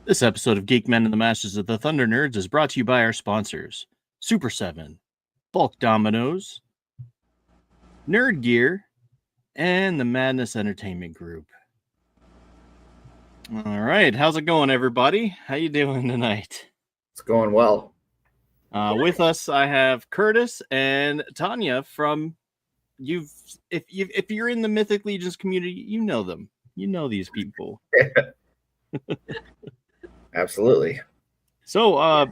This episode of Geek-men and the Masters of the Thunder Nerds is brought to you by our sponsors, Super 7, Bulk Dominoes, Nerd Gear, and the Madness Entertainment Group. All right, how's it going, everybody? How you doing tonight? It's going well. With us, I have Curtis and Tonya from if you're in the Mythic Legions community, you know them. You know these people. Absolutely. So,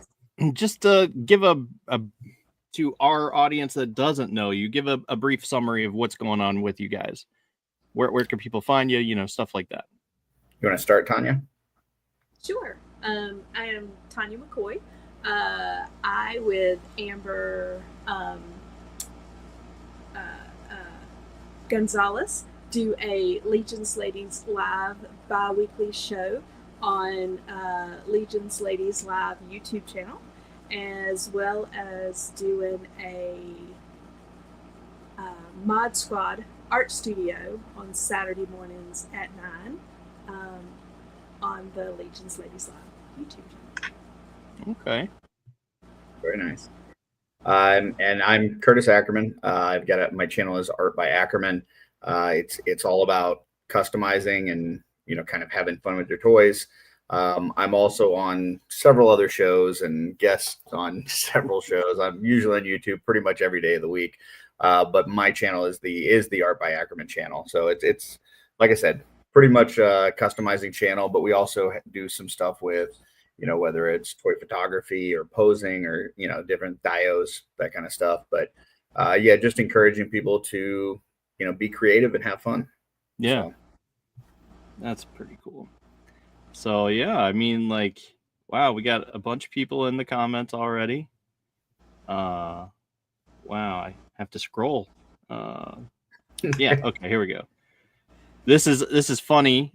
just to give a to our audience that doesn't know you, give a brief summary of what's going on with you guys. Where can people find you? You know, stuff like that. You want to start, Tonya? Sure. I am Tonya McCoy. I, with Amber Gonzalez, do a Legions Ladies Live bi-weekly show on Legions Ladies Live YouTube channel, as well as doing a Mod Squad art studio on Saturday mornings at 9 on the Legions Ladies Live YouTube channel. Okay. Very nice. And I'm Curtis Ackerman. I've got my channel is Art by Ackerman. It's all about customizing and kind of having fun with your toys. I'm also on several other shows and guest on several shows. I'm usually on YouTube pretty much every day of the week. But my channel is the Art by Ackerman channel. So it's like I said, pretty much a customizing channel, but we also do some stuff with, whether it's toy photography or posing or, different dios, that kind of stuff. But just encouraging people to, be creative and have fun. Yeah. So. That's pretty cool. So, yeah, I mean, like, wow, we got a bunch of people in the comments already. Wow, I have to scroll. Yeah, okay, here we go. This is funny.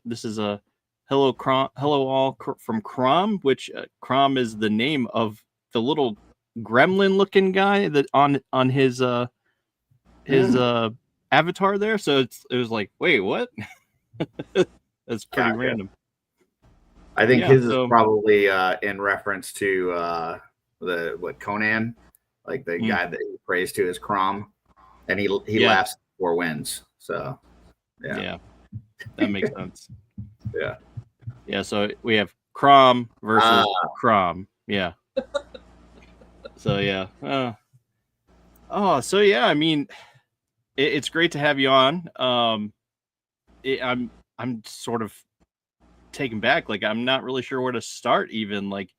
This is a hello all from Crom, which Crom is the name of the little gremlin looking guy that on his avatar there. So it was like, wait, what? That's pretty random. I think his is probably in reference to Conan, like the guy that he prays to is Crom, and he laughs before wins. So yeah, that makes sense. Yeah. So we have Crom versus Crom. Yeah. So yeah. So yeah. I mean, it's great to have you on. I'm sort of taken back. Like, I'm not really sure where to start even. Like,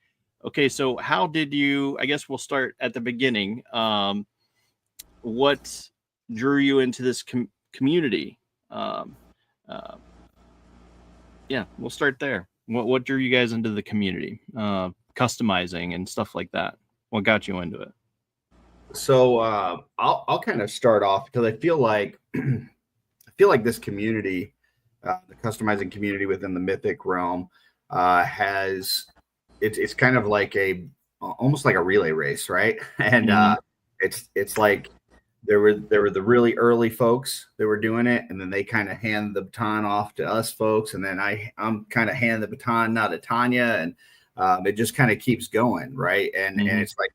okay, so how did you, I guess we'll start at the beginning. What drew you into this community? We'll start there. What drew you guys into the community? Customizing and stuff like that. What got you into it? So I'll kind of start off because I feel like this community, the customizing community within the Mythic realm, it's kind of like almost like a relay race, right? And it's like there were the really early folks that were doing it, and then they kind of hand the baton off to us folks, and then I'm kind of hand the baton now to Tonya, and it just kind of keeps going, right? And it's like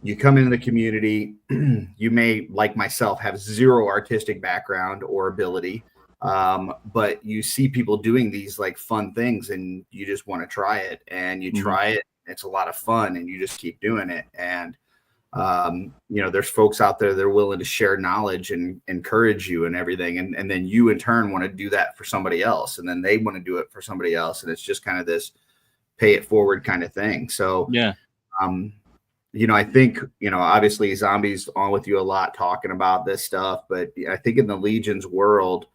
you come into the community, you may, like myself, have zero artistic background or ability. But you see people doing these like fun things and you just want to try it, and you try it. It's a lot of fun and you just keep doing it. And, there's folks out there that are willing to share knowledge and encourage you and everything. And then you in turn want to do that for somebody else. And then they want to do it for somebody else. And it's just kind of this pay it forward kind of thing. So, yeah. I think, obviously Zombie's on with you a lot talking about this stuff, but I think in the Legions world,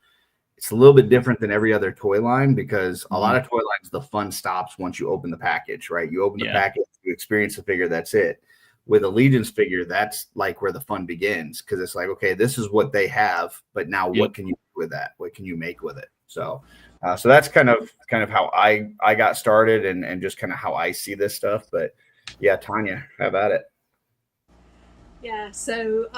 it's a little bit different than every other toy line because a lot of toy lines, the fun stops once you open the package, right? You open the package, you experience the figure, that's it. With a Legions figure, that's like where the fun begins because it's like, okay, this is what they have, but now what can you do with that? What can you make with it? So that's kind of how I got started and just kind of how I see this stuff. But yeah, Tonya, how about it? Yeah, so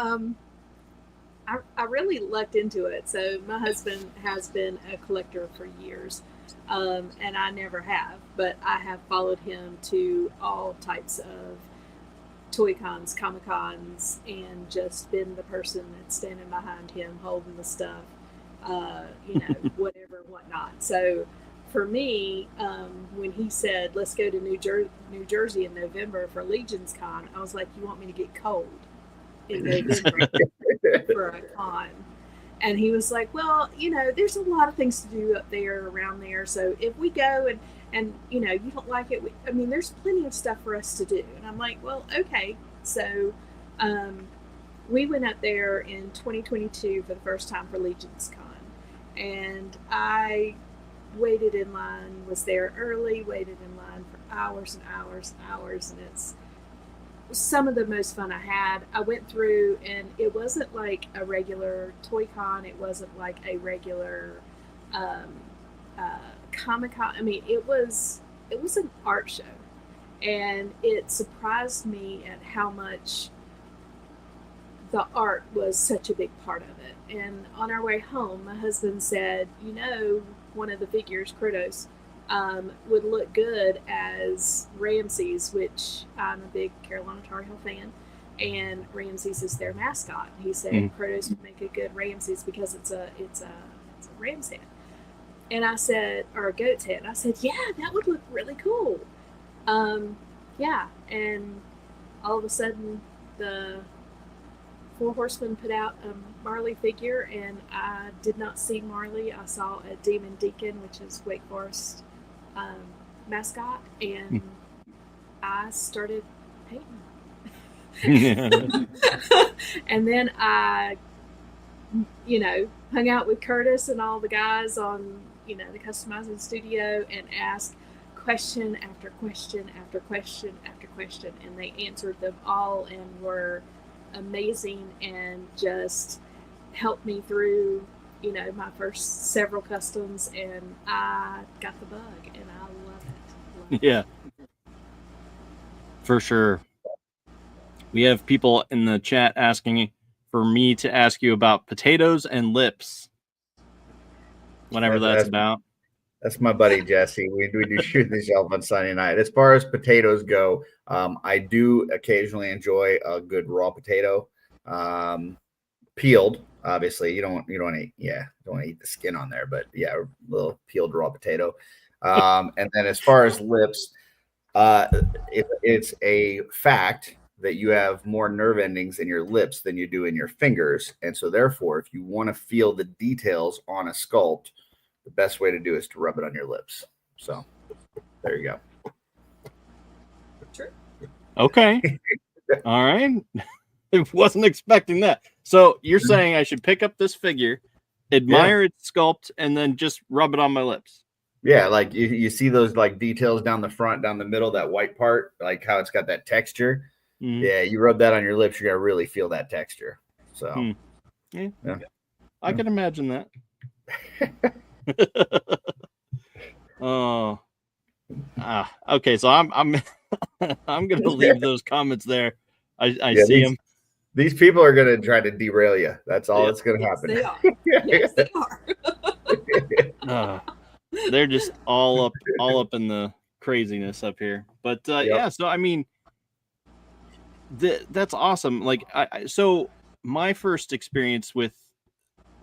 I really lucked into it. So my husband has been a collector for years. and I never have, but I have followed him to all types of Toy Cons, Comic Cons, and just been the person that's standing behind him holding the stuff, whatever, whatnot. So for me, when he said, let's go to New Jersey in November for Legion's Con, I was like, you want me to get cold in November for a con? And he was like, well, there's a lot of things to do up there, around there. So if we go and you don't like it, there's plenty of stuff for us to do. And I'm like, well, okay. So we went up there in 2022 for the first time for Legion's Con. And I waited in line, was there early, waited in line for hours and hours and hours. And it's some of the most fun I had. I went through, and it wasn't like a regular Toy Con. It wasn't like a regular Comic Con. It was an art show, and it surprised me at how much the art was such a big part of it. And on our way home, my husband said, one of the figures, Kratos, would look good as Ramses, which I'm a big Carolina Tar Heel fan, and Ramses is their mascot. He said Kratos would make a good Ramses because it's a ram's head. And I said, or a goat's head. I said, yeah, that would look really cool. Yeah, and all of a sudden the Four Horsemen put out a Marley figure, and I did not see Marley. I saw a Demon Deacon, which is Wake Forest mascot, and I started painting. And then I, hung out with Curtis and all the guys on, the customizing studio, and asked question after question after question after question, and they answered them all and were amazing and just helped me through my first several customs, and I got the bug, and I love it. Yeah, for sure. We have people in the chat asking for me to ask you about potatoes and lips, whatever that's about. That's my buddy Jesse. We do shoot the shelf on Sunday night. As far as potatoes go, I do occasionally enjoy a good raw potato, peeled. Obviously, you don't want to eat the skin on there, but yeah, a little peeled raw potato. And then as far as lips, it's a fact that you have more nerve endings in your lips than you do in your fingers, and so therefore, if you want to feel the details on a sculpt, the best way to do is to rub it on your lips. So there you go. True. Okay. All right. I wasn't expecting that. So you're saying I should pick up this figure, admire its sculpt, and then just rub it on my lips? Yeah, like you see those like details down the front, down the middle, that white part, like how it's got that texture. Yeah, you rub that on your lips, you're gonna really feel that texture. So yeah. I can imagine that. Okay, so I'm I'm gonna leave those comments there. I see them. These people are gonna try to derail you. That's all that's gonna happen. They are. Yes, they are. They're just all up in the craziness up here. But yeah, so that's awesome. Like so my first experience with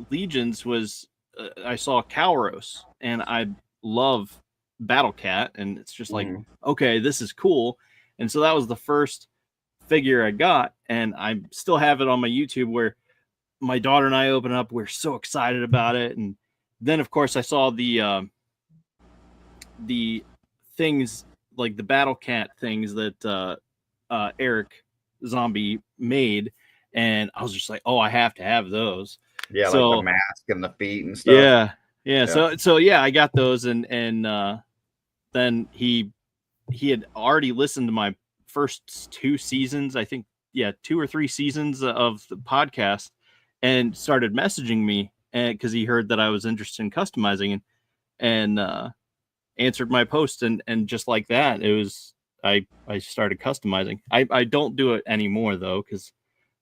Legions was I saw Calros, and I love Battle Cat, and it's just like, okay, this is cool. And so that was the first figure I got, and I still have it on my YouTube where my daughter and I open it up. We're so excited about it. And then of course I saw the things like the Battle Cat things that Eric Zombie made, and I was just like, oh, I have to have those. Yeah, so, like the mask and the feet and stuff. Yeah. So yeah, I got those, and then he had already listened to my first 2 seasons, I think, 2 or 3 seasons of the podcast, and started messaging me, and because he heard that I was interested in customizing, and answered my post, and just like that, it was I started customizing. I don't do it anymore though, because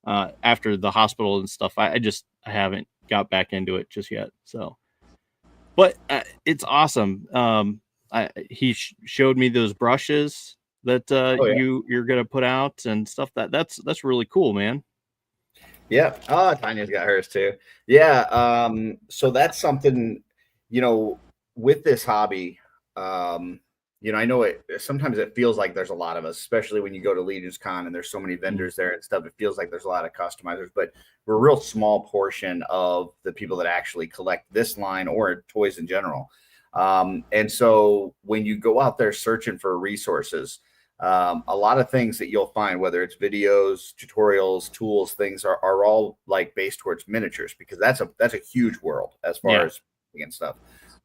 after the hospital and stuff, I haven't got back into it just yet. So, But it's awesome. He showed me those brushes that you're gonna put out and stuff. That's really cool, man. Yeah. Oh, Tanya's got hers too. Yeah. So that's something, with this hobby, I know sometimes it feels like there's a lot of us, especially when you go to Legion's Con and there's so many vendors there and stuff. It feels like there's a lot of customizers, but we're a real small portion of the people that actually collect this line or toys in general. And so when you go out there searching for resources, a lot of things that you'll find, whether it's videos, tutorials, tools, things are all like based towards miniatures, because that's a huge world as far as and stuff.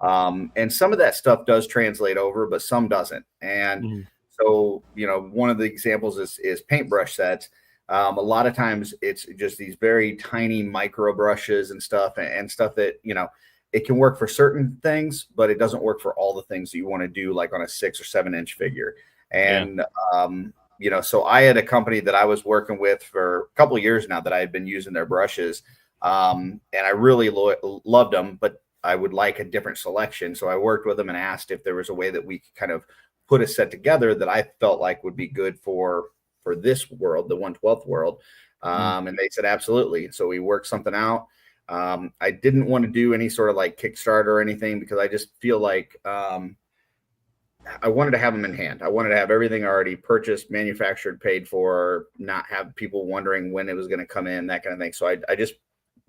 And some of that stuff does translate over, but some doesn't. And so, one of the examples is paintbrush sets. A lot of times it's just these very tiny micro brushes and stuff that, it can work for certain things, but it doesn't work for all the things that you want to do, like on a 6 or 7 inch figure. And, so I had a company that I was working with for a couple of years now that I had been using their brushes. And I really loved them, but I would like a different selection. So I worked with them and asked if there was a way that we could kind of put a set together that I felt like would be good for this world, the 1/12 world. And they said, absolutely. So we worked something out. I didn't want to do any sort of like Kickstarter or anything, because I just feel like, I wanted to have them in hand. I wanted to have everything already purchased, manufactured, paid for, not have people wondering when it was going to come in, that kind of thing. So I just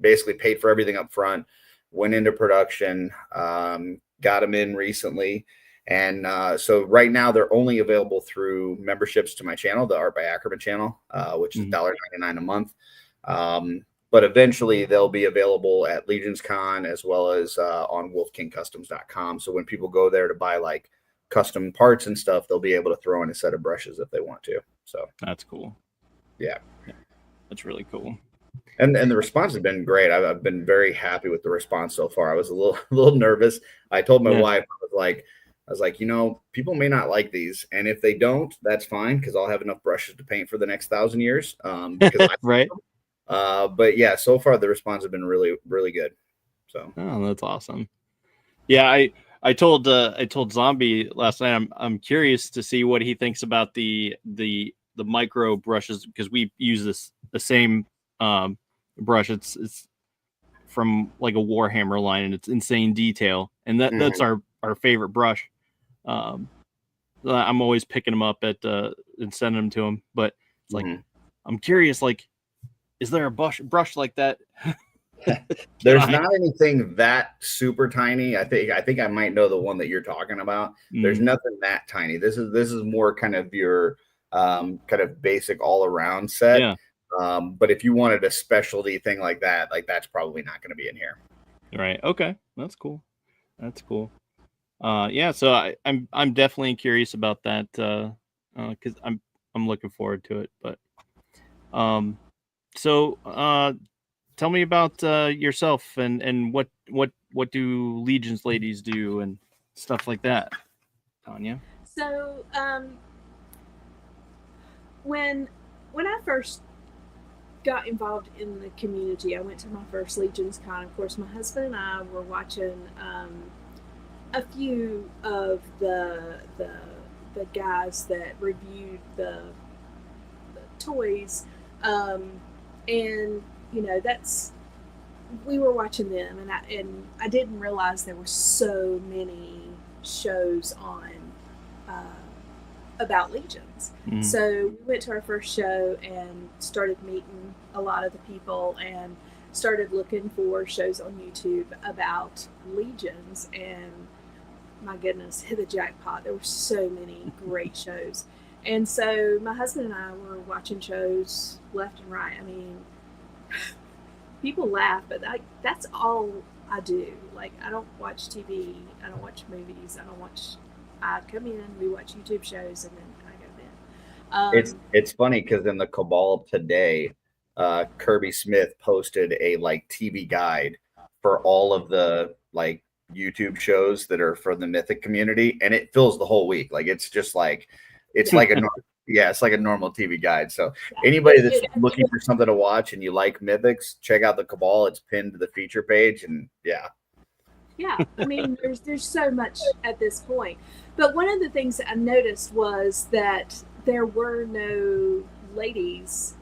basically paid for everything up front, went into production, got them in recently. And so right now they're only available through memberships to my channel, the Art by Ackerman channel, which is $1.99 a month. But eventually they'll be available at Legion's Con as well as on wolfkingcustoms.com. So when people go there to buy like custom parts and stuff, they'll be able to throw in a set of brushes if they want to. So that's cool. Yeah. That's really cool. And the response has been great. I've been very happy with the response so far. I was a little nervous. I told my wife, I was like, people may not like these, and if they don't, that's fine, because I'll have enough brushes to paint for the next 1,000 years. Right. But yeah, so far the response has been really, really good. So that's awesome. Yeah, I told Zombie last night I'm curious to see what he thinks about the micro brushes, because we use the same brush. It's from like a Warhammer line, and it's insane detail, and that's our favorite brush. I'm always picking them up and sending them to him, but it's like I'm curious, like, is there a brush like that? There's not anything that super tiny. I think I might know the one that you're talking about. There's nothing that tiny. This is more kind of your kind of basic all around set. Yeah. But if you wanted a specialty thing like that, that's probably not going to be in here. Right. Okay. That's cool. Yeah. So I'm definitely curious about that, because I'm looking forward to it. But tell me about yourself and what do Legion's ladies do and stuff like that, Tonya. So when I first got involved in the community, I went to my first Legion's Con. Of course, my husband and I were watching a few of the guys that reviewed the toys, and we were watching them, and I didn't realize there were so many shows on about Legions. So we went to our first show and started meeting a lot of the people and started looking for shows on YouTube about Legions, and my goodness, hit the jackpot. There were so many great shows. And so my husband and I were watching shows left and right. I mean, people laugh, but that's all I do. Like, I don't watch TV, I don't watch movies, I come in, we watch YouTube shows, and then I go in. It's funny, because in the Cabal today, Kirby Smith posted a like TV guide for all of the like YouTube shows that are for the Mythic community, and it fills the whole week. Like, it's just like it's like a normal TV guide. So anybody that's looking for something to watch and you like Mythics, check out the Cabal. It's pinned to the feature page, and yeah. Yeah, I mean, there's so much at this point. But one of the things that I noticed was that there were no ladies,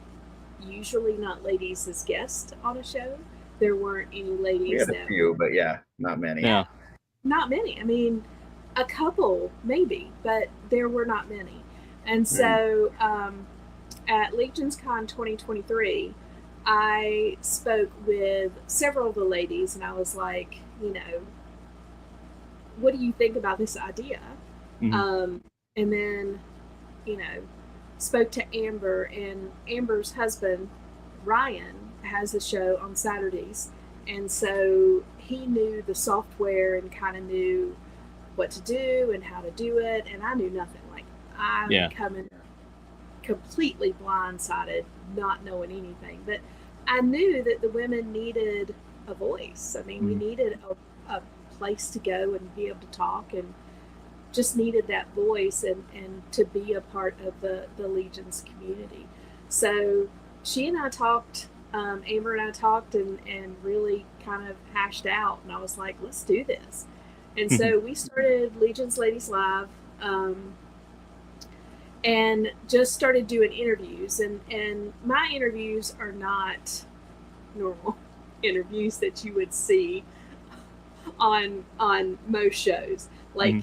usually not ladies as guests on a show. There weren't any We ladies had a that few, were, but yeah, not many. Yeah. not many. I mean, a couple maybe, but there were not many. And so at Legion's Con 2023, I spoke with several of the ladies, and I was like, what do you think about this idea? Mhm. And then, you know, spoke to Amber, and Amber's husband, Ryan, has a show on Saturdays. And so he knew the software and kind of knew what to do and how to do it. And I knew nothing. Like, I'm Yeah. coming completely blindsided, not knowing anything. But I knew that the women needed a voice. I mean, we needed a place to go and be able to talk, and just needed that voice and to be a part of the Legion's community. So she and I talked, Amber and I talked and really kind of hashed out, and I was like, let's do this. And so we started Legion's Ladies Live, and just started doing interviews. And my interviews are not normal interviews that you would see on most shows. Like,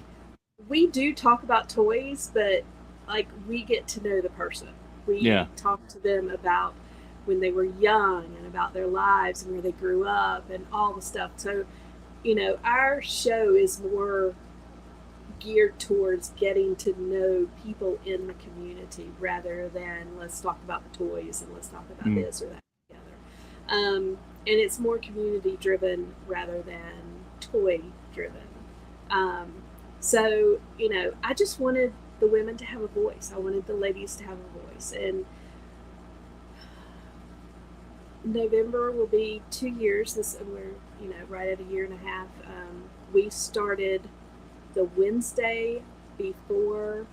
we do talk about toys, but like, we get to know the person. We talk to them about when they were young and about their lives and where they grew up and all the stuff. So, our show is more geared towards getting to know people in the community rather than let's talk about the toys and let's talk about this or that together. And it's more community driven rather than toy driven. So, I just wanted the women to have a voice. I wanted the ladies to have a voice. And November will be 2 years. We're, right at a year and a half. We started the Wednesday before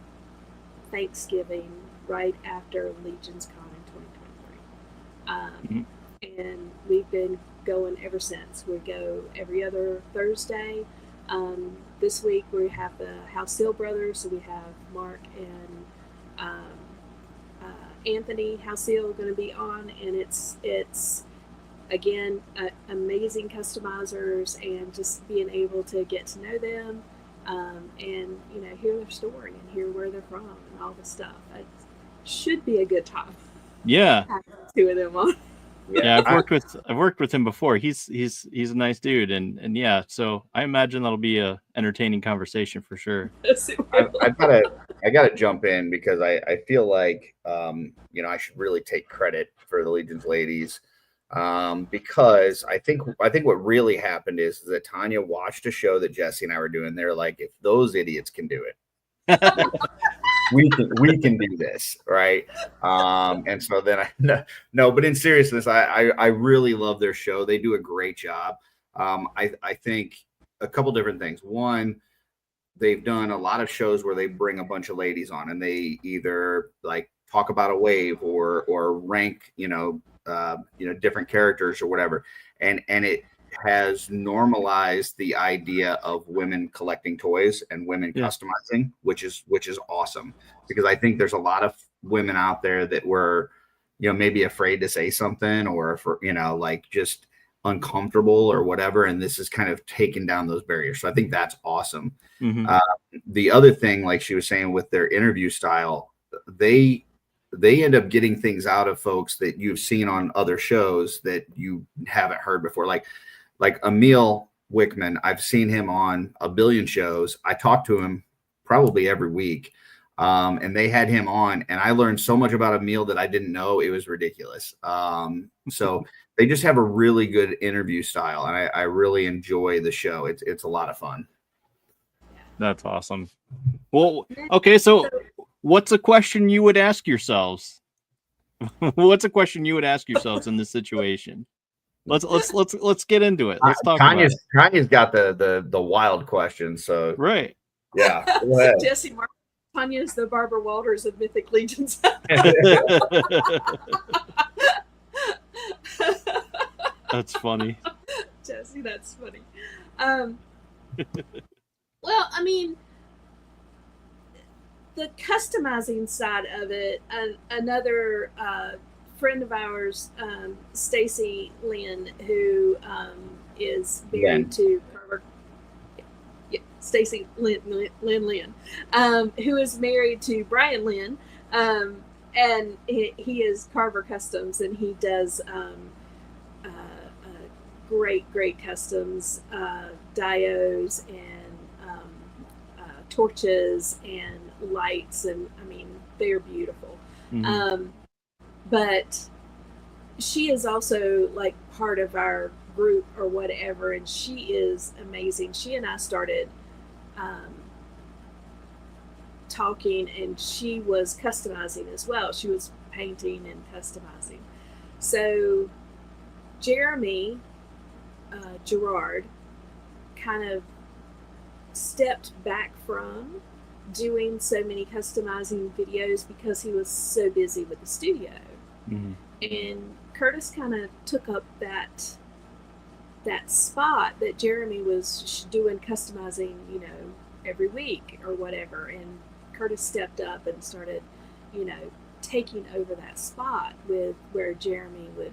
Thanksgiving, right after Legion's Con in 2023. And we've been going ever since. We go every other Thursday. This week we have the House Hill brothers, so we have Mark and Anthony House Hill going to be on, and it's again amazing customizers, and just being able to get to know them, and hear their story and hear where they're from and all the stuff. It should be a good time. Yeah, two of them on. Yeah, I've worked with him before. He's a nice dude, and yeah, so I imagine that'll be a entertaining conversation for sure. I gotta jump in because I feel like I should really take credit for the Legion's ladies, because I think what really happened is that Tonya watched a show that Jesse and I were doing. They're like, if those idiots can do it, we can do this, right? And so then no, but in seriousness, I really love their show. They do a great job. I think a couple different things. One, they've done a lot of shows where they bring a bunch of ladies on, and they either like talk about a wave or rank different characters or whatever, and it has normalized the idea of women collecting toys and women customizing, which is awesome, because I think there's a lot of women out there that were maybe afraid to say something, or for like just uncomfortable or whatever, and this is kind of taking down those barriers. So I think that's awesome. The other thing, like she was saying, with their interview style, they end up getting things out of folks that you've seen on other shows that you haven't heard before. Like Emil Wickman, I've seen him on a billion shows. I talk to him probably every week. And they had him on, and I learned so much about Emil that I didn't know. It was ridiculous. So they just have a really good interview style, and I really enjoy the show. It's a lot of fun. That's awesome. Well, okay, so what's a question you would ask yourselves? What's a question you would ask yourselves in this situation? Let's get into it. Let's talk about it. Tanya's got the wild questions. So right. Yeah. Jesse Mark, Tanya's the Barbara Walters of Mythic Legions. That's funny. Jesse, that's funny. Well, I mean, the customizing side of it, another friend of ours, Stacy Lynn, who is married to Carver. Yeah, Stacy Lynn, who is married to Brian Lynn, and he is Carver Customs, and he does great customs, diodes and torches and lights, and I mean they're beautiful. But she is also like part of our group or whatever, and she is amazing. She and I started talking, and she was customizing as well. She was painting and customizing. So Jeremy Gerard kind of stepped back from doing so many customizing videos because he was so busy with the studio. And Curtis kind of took up that spot that Jeremy was doing customizing, you know, every week or whatever, and Curtis stepped up and started, you know, taking over that spot with where Jeremy would,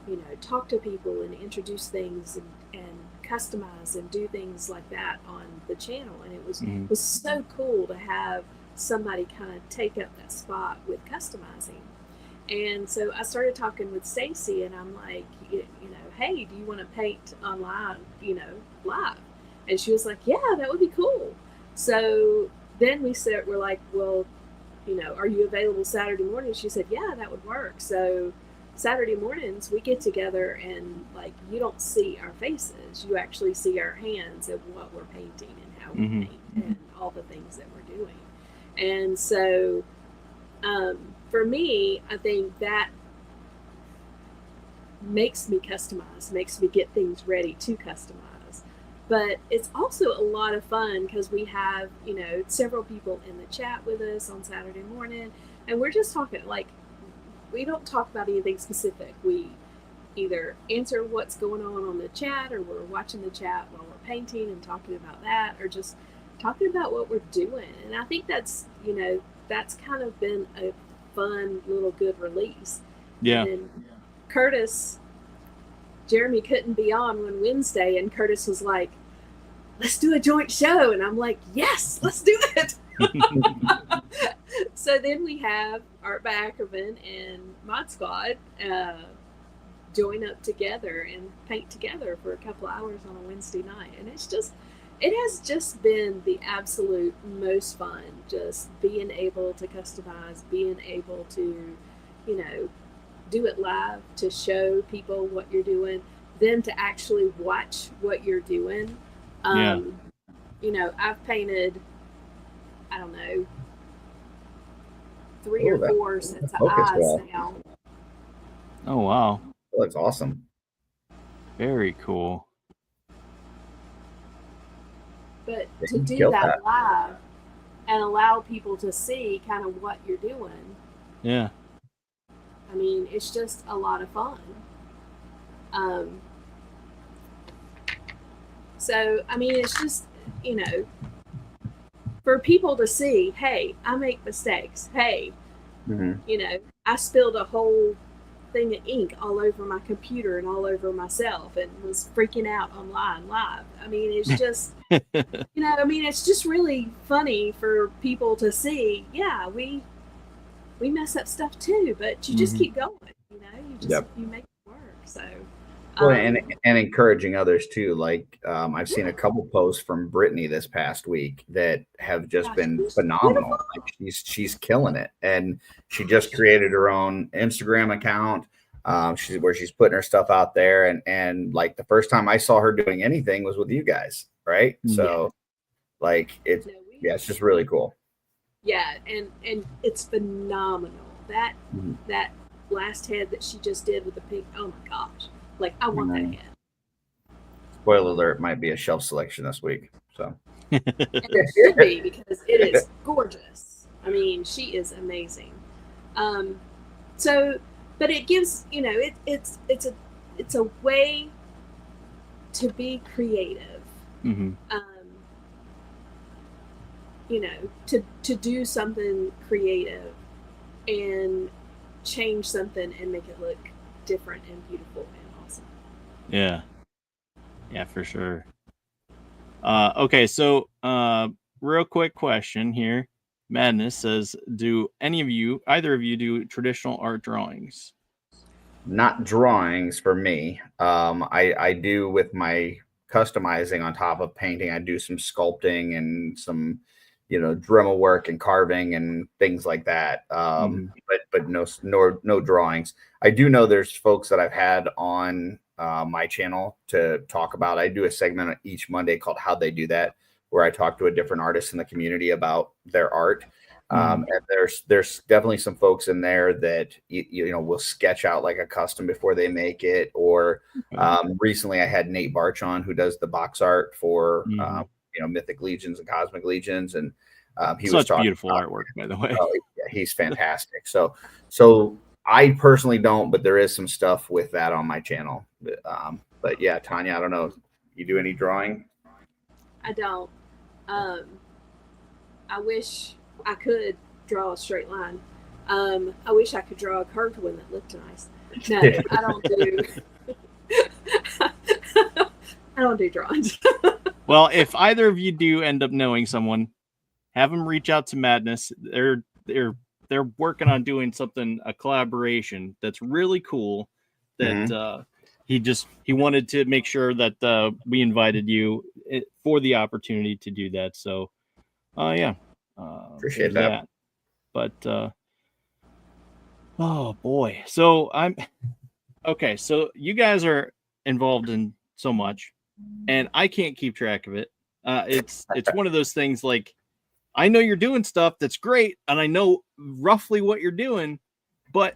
you know, talk to people and introduce things and customize and do things like that on the channel. And it was so cool to have somebody kind of take up that spot with customizing. And so I started talking with Stacy, and I'm like, you know, hey, do you want to paint online, you know, live? And she was like, yeah, that would be cool. So then we're like, well, you know, are you available Saturday morning? She said, yeah, that would work. So Saturday mornings we get together, and like, you don't see our faces, you actually see our hands and what we're painting and how we paint and all the things that we're doing. And so for me, I think that makes me customize, makes me get things ready to customize. But it's also a lot of fun because we have, you know, several people in the chat with us on Saturday morning, and we're just talking, like, we don't talk about anything specific. We either answer what's going on the chat, or we're watching the chat while we're painting and talking about that, or just talking about what we're doing. And I think that's, you know, that's kind of been a fun little good release. Yeah. And Curtis, Jeremy couldn't be on one Wednesday, and Curtis was like, let's do a joint show. And I'm like, yes, let's do it. So then we have Art by Ackerman and Mod Squad join up together and paint together for a couple of hours on a Wednesday night. And it has just been the absolute most fun, just being able to customize, being able to, you know, do it live, to show people what you're doing, then to actually watch what you're doing. You know, I've painted, I don't know, 3 or 4 sets of eyes now. Oh, wow. That looks awesome. Very cool. But to do that live and allow people to see kind of what you're doing. Yeah. I mean, it's just a lot of fun. So, I mean, it's just, you know, for people to see, hey, I make mistakes. Hey, you know, I spilled a whole thing of ink all over my computer and all over myself and was freaking out online live. I mean, it's just, you know, I mean, it's just really funny for people to see, yeah, we mess up stuff too, but you just keep going, you know, you just, you make it work. So, well, and encouraging others too. Like, I've seen a couple posts from Brittany this past week that have just been phenomenal. Like, she's killing it, and she just created her own Instagram account. Where she's putting her stuff out there, and like the first time I saw her doing anything was with you guys, right? So, like, it's just really cool. Yeah, and it's phenomenal. That last head that she just did with the pink, oh my gosh. Like, I want that head. Spoiler alert, might be a shelf selection this week. So and it should be, because it is gorgeous. I mean, she is amazing. So, but it gives, you know, it's a way to be creative. Mm-hmm. You know, to do something creative and change something and make it look different and beautiful and awesome. Yeah, for sure. Okay, so real quick question here. Madness says, do either of you do traditional art drawings? Not drawings for me. I do with my customizing on top of painting. I do some sculpting and some, Dremel work and carving and things like that. But no drawings. I do know there's folks that I've had on my channel to talk about. I do a segment each Monday called How They Do That, where I talk to a different artist in the community about their art. And there's definitely some folks in there that will sketch out like a custom before they make it. Or recently I had Nate Barch on, who does the box art for Mythic Legions and Cosmic Legions, and he was talking beautiful artwork, by the way. Oh, yeah, he's fantastic. So I personally don't, but there is some stuff with that on my channel. But yeah, Tonya, I don't know. You do any drawing? I don't. I wish I could draw a straight line. I wish I could draw a curved one that looked nice. No, I don't do. I don't do drawings. Well, if either of you do end up knowing someone, have them reach out to Madness. They're working on doing a collaboration that's really cool. That he wanted to make sure that we invited you for the opportunity to do that. So, yeah. Appreciate that. But oh boy, so okay. So you guys are involved in so much, and I can't keep track of it. It's one of those things. Like, I know you're doing stuff that's great, and I know roughly what you're doing, but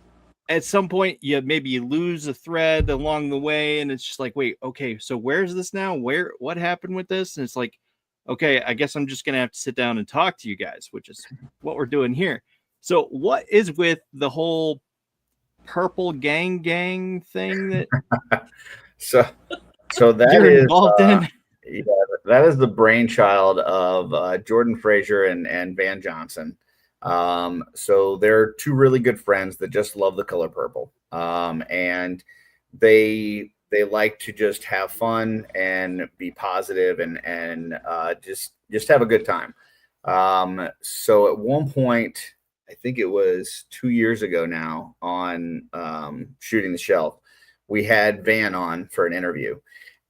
at some point you lose a thread along the way, and it's just like, wait, okay, so where's this now? What happened with this? And it's like, okay, I guess I'm just going to have to sit down and talk to you guys, which is what we're doing here. So what is with the whole purple gang thing that so that you're is involved in? Yeah, that is the brainchild of Jordan Frazier and Van Johnson. So they're two really good friends that just love the color purple. And they like to just have fun and be positive and just have a good time. So at one point, I think it was 2 years ago now, on Shooting the Shelf, we had Van on for an interview.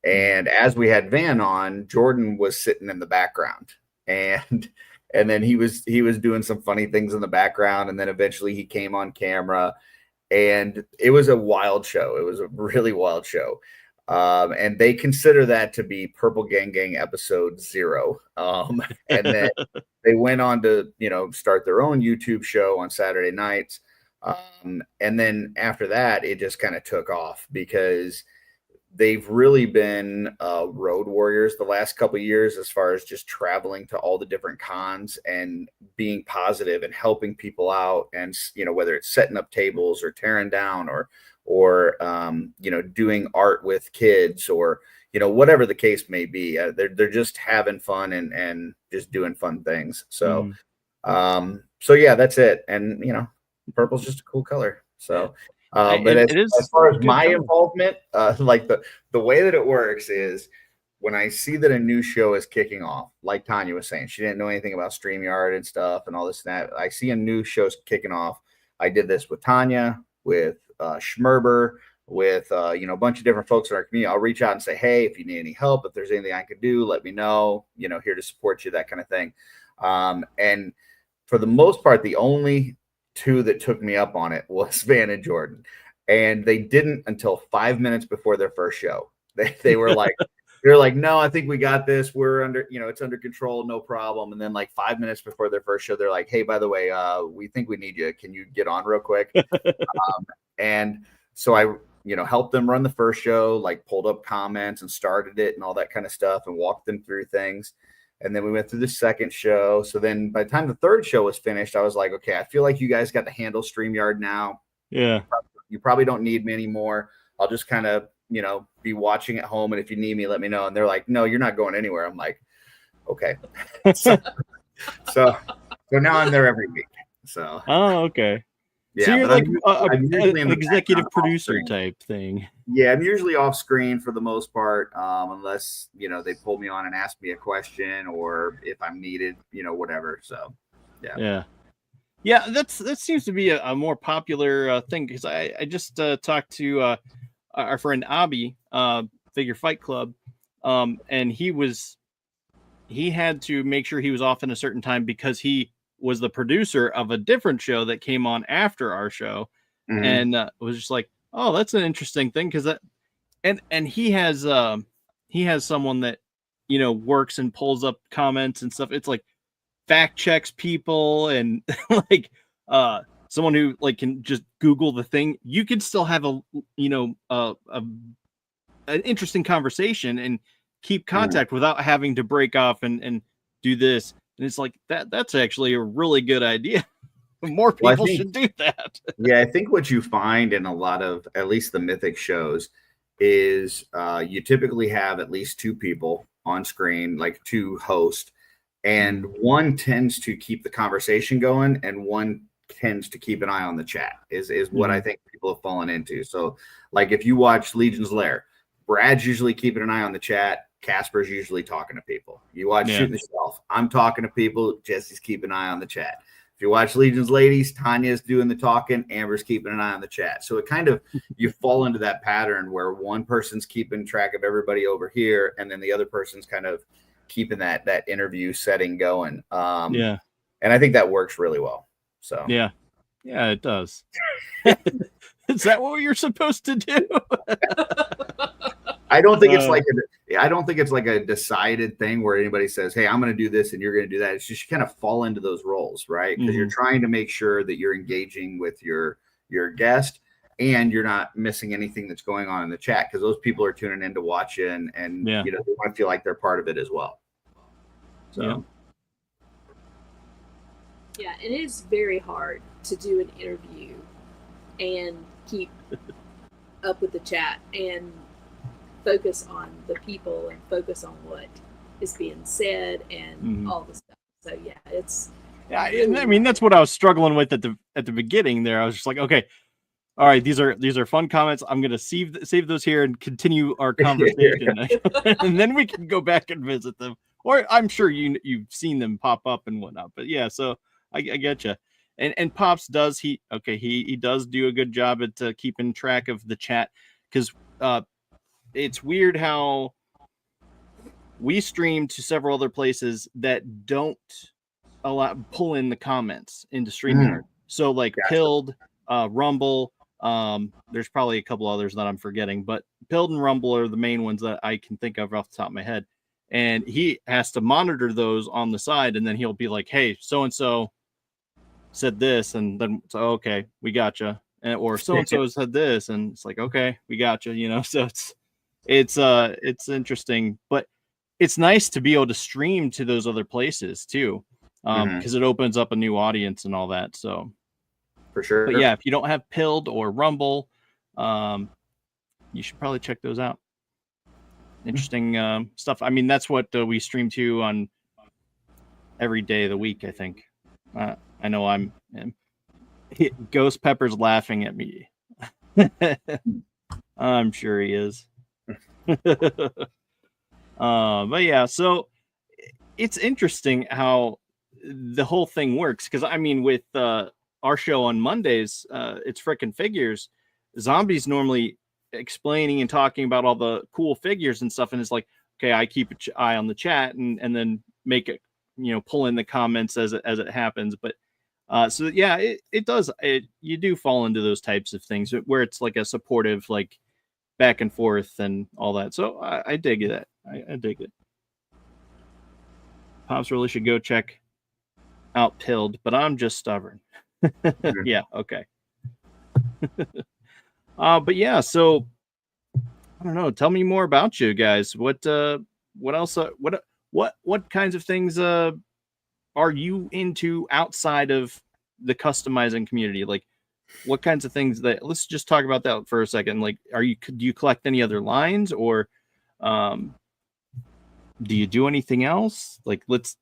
And as we had Van on, Jordan was sitting in the background, and then he was doing some funny things in the background. And then eventually he came on camera, and it was a wild show. It was a really wild show. And they consider that to be Purple Gang episode 0. And then they went on to, start their own YouTube show on Saturday nights. And then after that, it just kind of took off, because they've really been road warriors the last couple of years, as far as just traveling to all the different cons and being positive and helping people out. And, whether it's setting up tables or tearing down or doing art with kids, or, whatever the case may be, they're just having fun and just doing fun things. So, yeah, that's it. And, purple's just a cool color. So, but as far as my involvement, like the way that it works is, when I see that a new show is kicking off, like Tonya was saying, she didn't know anything about StreamYard and stuff and all this and that. I see a new show's kicking off. I did this with Tonya, with Schmerber, with a bunch of different folks in our community. I'll reach out and say, hey, if you need any help, if there's anything I could do, let me know. Here to support you, that kind of thing. And for the most part, the only two that took me up on it was Van and Jordan, and they didn't until 5 minutes before their first show. They were like, they're like, no, I think we got this. We're under, it's under control, no problem. And then like 5 minutes before their first show, they're like, hey, by the way, we think we need you. Can you get on real quick? And so I, helped them run the first show, like pulled up comments and started it and all that kind of stuff, and walked them through things. And then we went through the second show. So then by the time the third show was finished, I was like, okay, I feel like you guys got to handle StreamYard now. Yeah. You probably don't need me anymore. I'll just kind of, be watching at home, and if you need me, let me know. And they're like, no, you're not going anywhere. I'm like, okay. so now I'm there every week. So okay. yeah, so you're but like I'm usually in an the executive background producer off screen. type thing. Yeah, I'm usually off screen for the most part, unless they pull me on and ask me a question, or if I'm needed, whatever. So yeah, that seems to be a more popular thing, because I just talked to our friend Abby, Figure Fight Club, and he had to make sure he was off in a certain time because he was the producer of a different show that came on after our show. Mhm. And it was just like, oh, that's an interesting thing, because that and he has someone that works and pulls up comments and stuff. It's like fact checks people, and like someone who like can just Google the thing. You could still have an interesting conversation and keep contact without having to break off and do this. And it's like that's actually a really good idea. More people should do that. Yeah, I think what you find in a lot of, at least the Mythic shows, is you typically have at least two people on screen, like two hosts, and one tends to keep the conversation going, and one tends to keep an eye on the chat. Is what I think people have fallen into. So, like if you watch Legion's Lair, Brad's usually keeping an eye on the chat. Casper's usually talking to people. You watch Shooting the Shelf, I'm talking to people. Jesse's keeping an eye on the chat. If you watch Legion's Ladies, Tanya's doing the talking, Amber's keeping an eye on the chat. So it kind of, you fall into that pattern where one person's keeping track of everybody over here, and then the other person's kind of keeping that interview setting going. And I think that works really well. So yeah, it does. Is that what you're supposed to do? I don't think it's like a decided thing where anybody says, hey, I'm going to do this and you're going to do that. It's just you kind of fall into those roles, right? Because you're trying to make sure that you're engaging with your guest, and you're not missing anything that's going on in the chat, because those people are tuning in to watch you, and they want to feel like they're part of it as well. So yeah, it is very hard to do an interview and keep up with the chat and focus on the people and focus on what is being said and all the stuff. So yeah, it's really I mean that's what I was struggling with at the beginning there. I was just like, okay, all right, these are fun comments. I'm gonna save those here and continue our conversation. And then we can go back and visit them. Or I'm sure you've seen them pop up and whatnot. But yeah, so I get you. And Pops does he does do a good job at keeping track of the chat, because it's weird how we stream to several other places that don't pull in the comments into StreamYard. So like Pilled, Rumble, there's probably a couple others that I'm forgetting, but Pilled and Rumble are the main ones that I can think of off the top of my head. And he has to monitor those on the side, and then he'll be like, hey, so-and-so said this, and then so okay, we gotcha. Or so-and-so said this, and it's like, okay, we gotcha, so it's interesting, but it's nice to be able to stream to those other places too, because it opens up a new audience and all that. So for sure. But yeah, if you don't have Pilled or Rumble, you should probably check those out. Interesting stuff. I mean, that's what we stream to on every day of the week, I think. I know Ghost Pepper's laughing at me. I'm sure he is. But yeah, so it's interesting how the whole thing works, because I mean, with our show on Mondays, it's Frickin' Figures. Zombie's normally explaining and talking about all the cool figures and stuff, and it's like, okay, I keep an eye on the chat and then make it, pull in the comments as it happens. But so yeah, it does. You do fall into those types of things where it's like a supportive, like, back and forth and all that. So I dig that. I dig it. Pops really should go check out Pilled, but I'm just stubborn. Yeah, okay. But yeah, so I don't know. Tell me more about you guys. What else? What kinds of things are you into outside of the customizing community? Like, what kinds of things let's just talk about that for a second. Like, do you collect any other lines, or do you do anything else? Like, let's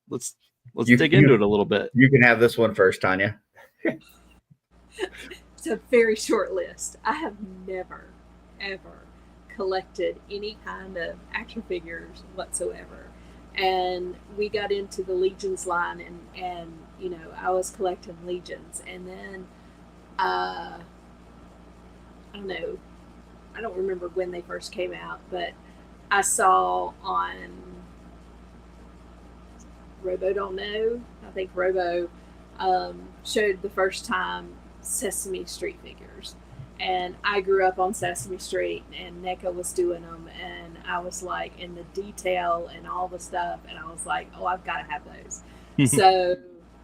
dig into it a little bit. You can have this one first, Tonya. It's a very short list. I have never, ever collected any kind of action figures whatsoever. And we got into the Legions line, and you know, I was collecting Legions, and then I don't know, I don't remember when they first came out, but I saw on Robo Don't Know, I think Robo showed the first time Sesame Street figures, and I grew up on Sesame Street, and NECA was doing them, and I was like, in the detail and all the stuff, and I was like, oh, I've got to have those. So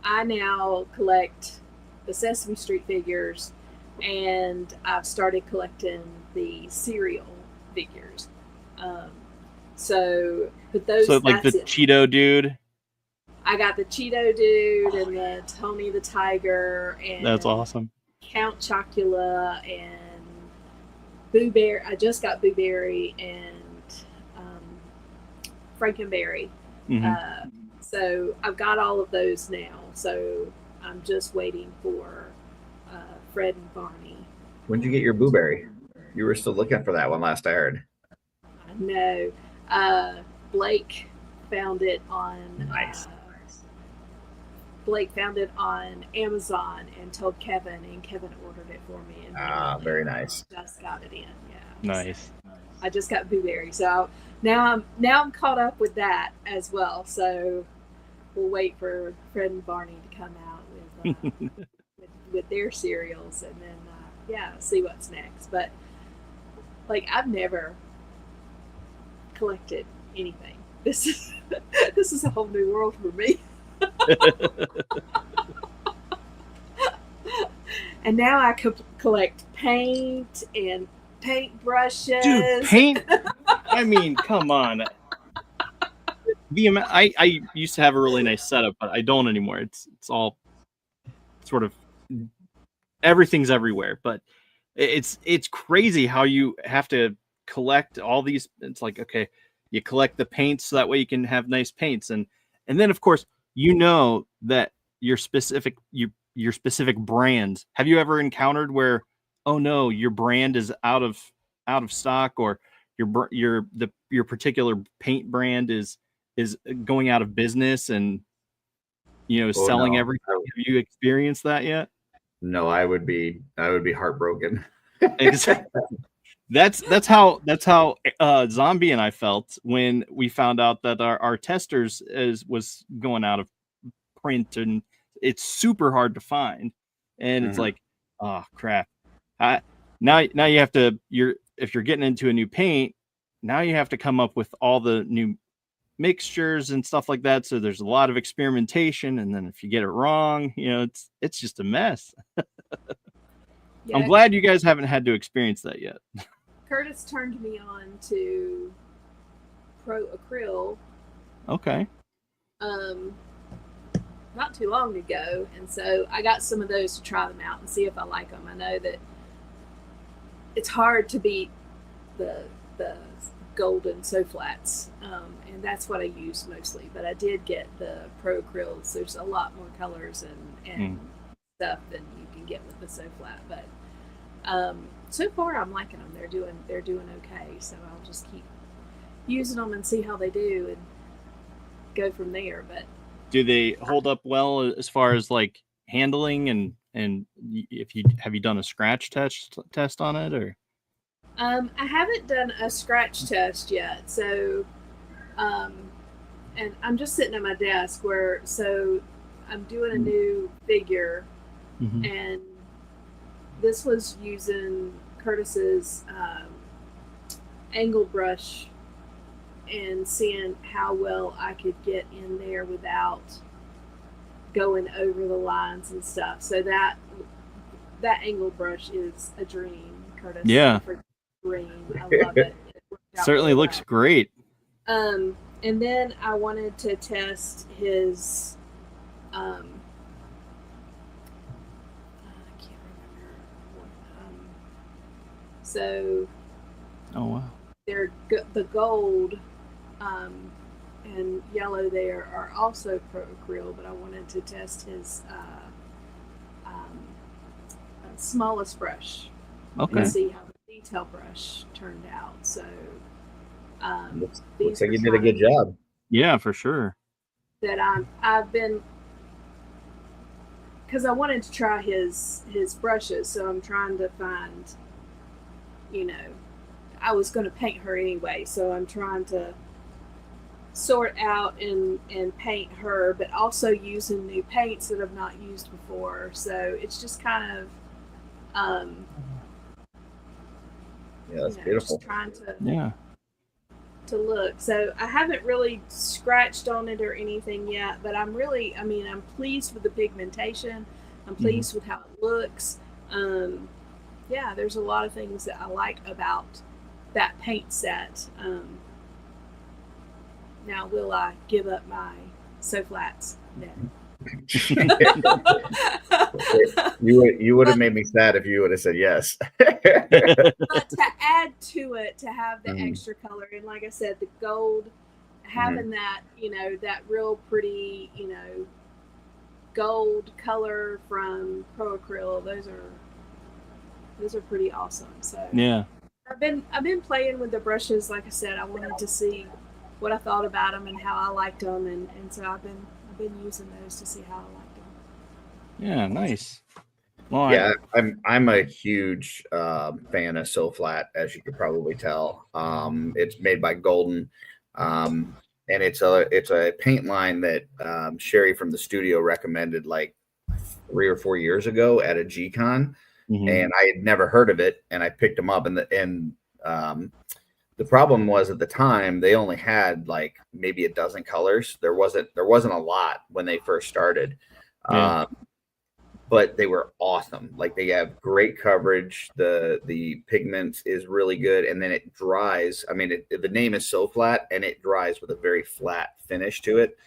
I now collect the Sesame Street figures, and I've started collecting the cereal figures. But those, so like the Cheeto dude. I got the Cheeto dude and the Tony the Tiger, and that's awesome. Count Chocula and Boo Bear. I just got Boo Berry and Frankenberry. Mm-hmm. So I've got all of those now. So I'm just waiting for Fred and Barney. When did you get your Boo Berry? You were still looking for that one last I heard. No. Blake found it on Blake found it on Amazon and told Kevin, and Kevin ordered it for me. And very nice. Just got it in. Yeah. Nice. So I just got Boo Berry, so now I'm caught up with that as well. So we'll wait for Fred and Barney to come out with their cereals, and then see what's next. But like, I've never collected anything. This is a whole new world for me. And now I collect paint and paint brushes. Dude, paint. I mean, come on. I used to have a really nice setup, but I don't anymore. It's all sort of, everything's everywhere. But it's crazy how you have to collect all these. It's like, okay, you collect the paints so that way you can have nice paints, and then of course you know that your specific brand. Have you ever encountered where, oh no, your brand is out of stock, or your particular paint brand is going out of business, and selling everything? Have you experienced that yet? No, I would be heartbroken. Exactly. That's how Zombie and I felt when we found out that our testers was going out of print, and it's super hard to find, and it's like, oh crap. Now you have to, if you're getting into a new paint, now you have to come up with all the new mixtures and stuff like that. So there's a lot of experimentation, and then if you get it wrong, it's just a mess. Yeah. I'm glad you guys haven't had to experience that yet. Curtis turned me on to Pro Acryl. Okay. Not too long ago, and so I got some of those to try them out and see if I like them. I know that it's hard to beat the golden So-Flats, and that's what I use mostly. But I did get the Pro Acryls. There's a lot more colors and stuff than you can get with the So-Flat, but so far I'm liking them. They're doing okay, so I'll just keep using them and see how they do and go from there. But do they hold up well as far as like handling, and have you done a scratch test on it, or? I haven't done a scratch test yet, so and I'm just sitting at my desk so I'm doing a new figure, and this was using Curtis's angle brush and seeing how well I could get in there without going over the lines and stuff. So that angle brush is a dream, Curtis. Yeah. Dream. I love it. Certainly looks great. And then I wanted to test his I can't remember So Oh wow. the gold and yellow there are also pro acryl, but I wanted to test his um, smallest brush Okay. and see how the detail brush turned out. So Looks these like are you did a good kind job. Yeah, for sure. that I've been, because I wanted to try his brushes, so I'm trying to find, you know, I was going to paint her anyway, so I'm trying to sort out and paint her, but also using new paints that I've not used before. So it's just kind of Yeah, that's beautiful. just trying to Yeah. look. So I haven't really scratched on it or anything yet, but I'm pleased with the pigmentation. I'm pleased with how it looks. Yeah, there's a lot of things that I like about that paint set. Now, will I give up my So Flats? No. You would have made me sad if you would have said yes. But to add to it, to have the extra color, and like I said, the gold, having that, that real pretty, gold color from Pro Acryl, those are pretty awesome. So Yeah. I've been playing with the brushes. Like I said, I wanted to see what I thought about them and how I liked them, and so I've been using those to see how I liked them. Yeah, nice. Well, yeah, I'm a huge fan of So Flat, as you could probably tell. It's made by Golden, and it's a paint line that Sherry from the studio recommended like 3 or 4 years ago at a G-Con, and I had never heard of it, and I picked them up, and the problem was at the time they only had like maybe a dozen colors. There wasn't a lot when they first started. Yeah. But they were awesome. Like they have great coverage. The pigment is really good, and then it dries. I mean, the name is So Flat, and it dries with a very flat finish to it,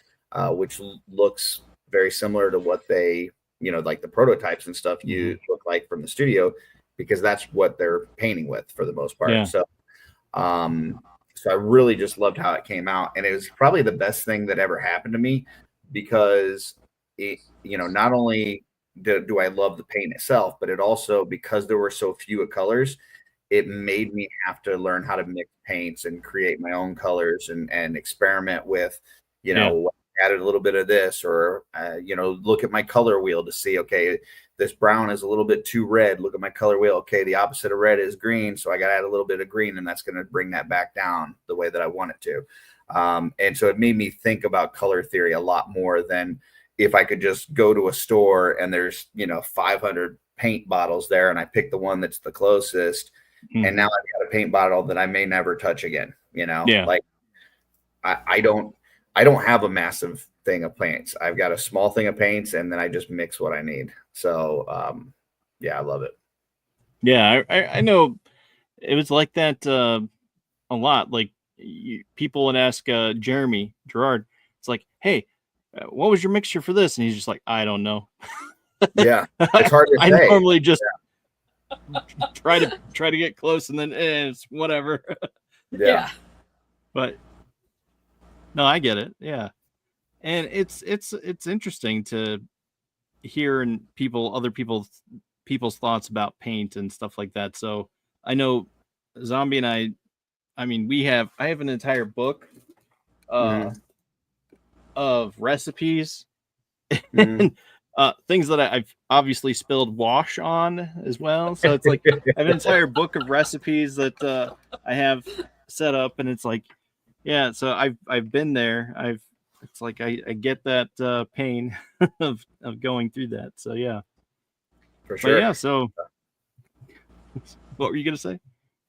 which looks very similar to what they, like the prototypes and stuff you look like from the studio, because that's what they're painting with for the most part. Yeah. So I really just loved how it came out, and it was probably the best thing that ever happened to me, because it, not only do I love the paint itself, but it also, because there were so few colors, it made me have to learn how to mix paints and create my own colors and experiment with, added a little bit of this, or look at my color wheel to see, okay, this brown is a little bit too red. Look at my color wheel. Okay, the opposite of red is green, so I got to add a little bit of green, and that's going to bring that back down the way that I want it to. And so it made me think about color theory a lot more than if I could just go to a store and there's 500 paint bottles there, and I pick the one that's the closest, and now I've got a paint bottle that I may never touch again. Like I don't have a massive thing of paints. I've got a small thing of paints, and then I just mix what I need. So yeah, I love it. Yeah, I know it was like that a lot. Like people would ask Jeremy Gerard, it's like, hey, what was your mixture for this? And he's just like, I don't know. Yeah, it's hard to say. I normally just try to get close, and then it's whatever. Yeah. But no, I get it. Yeah, and it's interesting to hear and other people's thoughts about paint and stuff like that. So I know Zombie and I mean, I have an entire book of recipes and things that I've obviously spilled wash on as well. So it's like I have an entire book of recipes that I have set up, and it's like, yeah. So I've been there. It's like I get that pain of going through that. So yeah, for sure. But yeah. So what were you gonna say?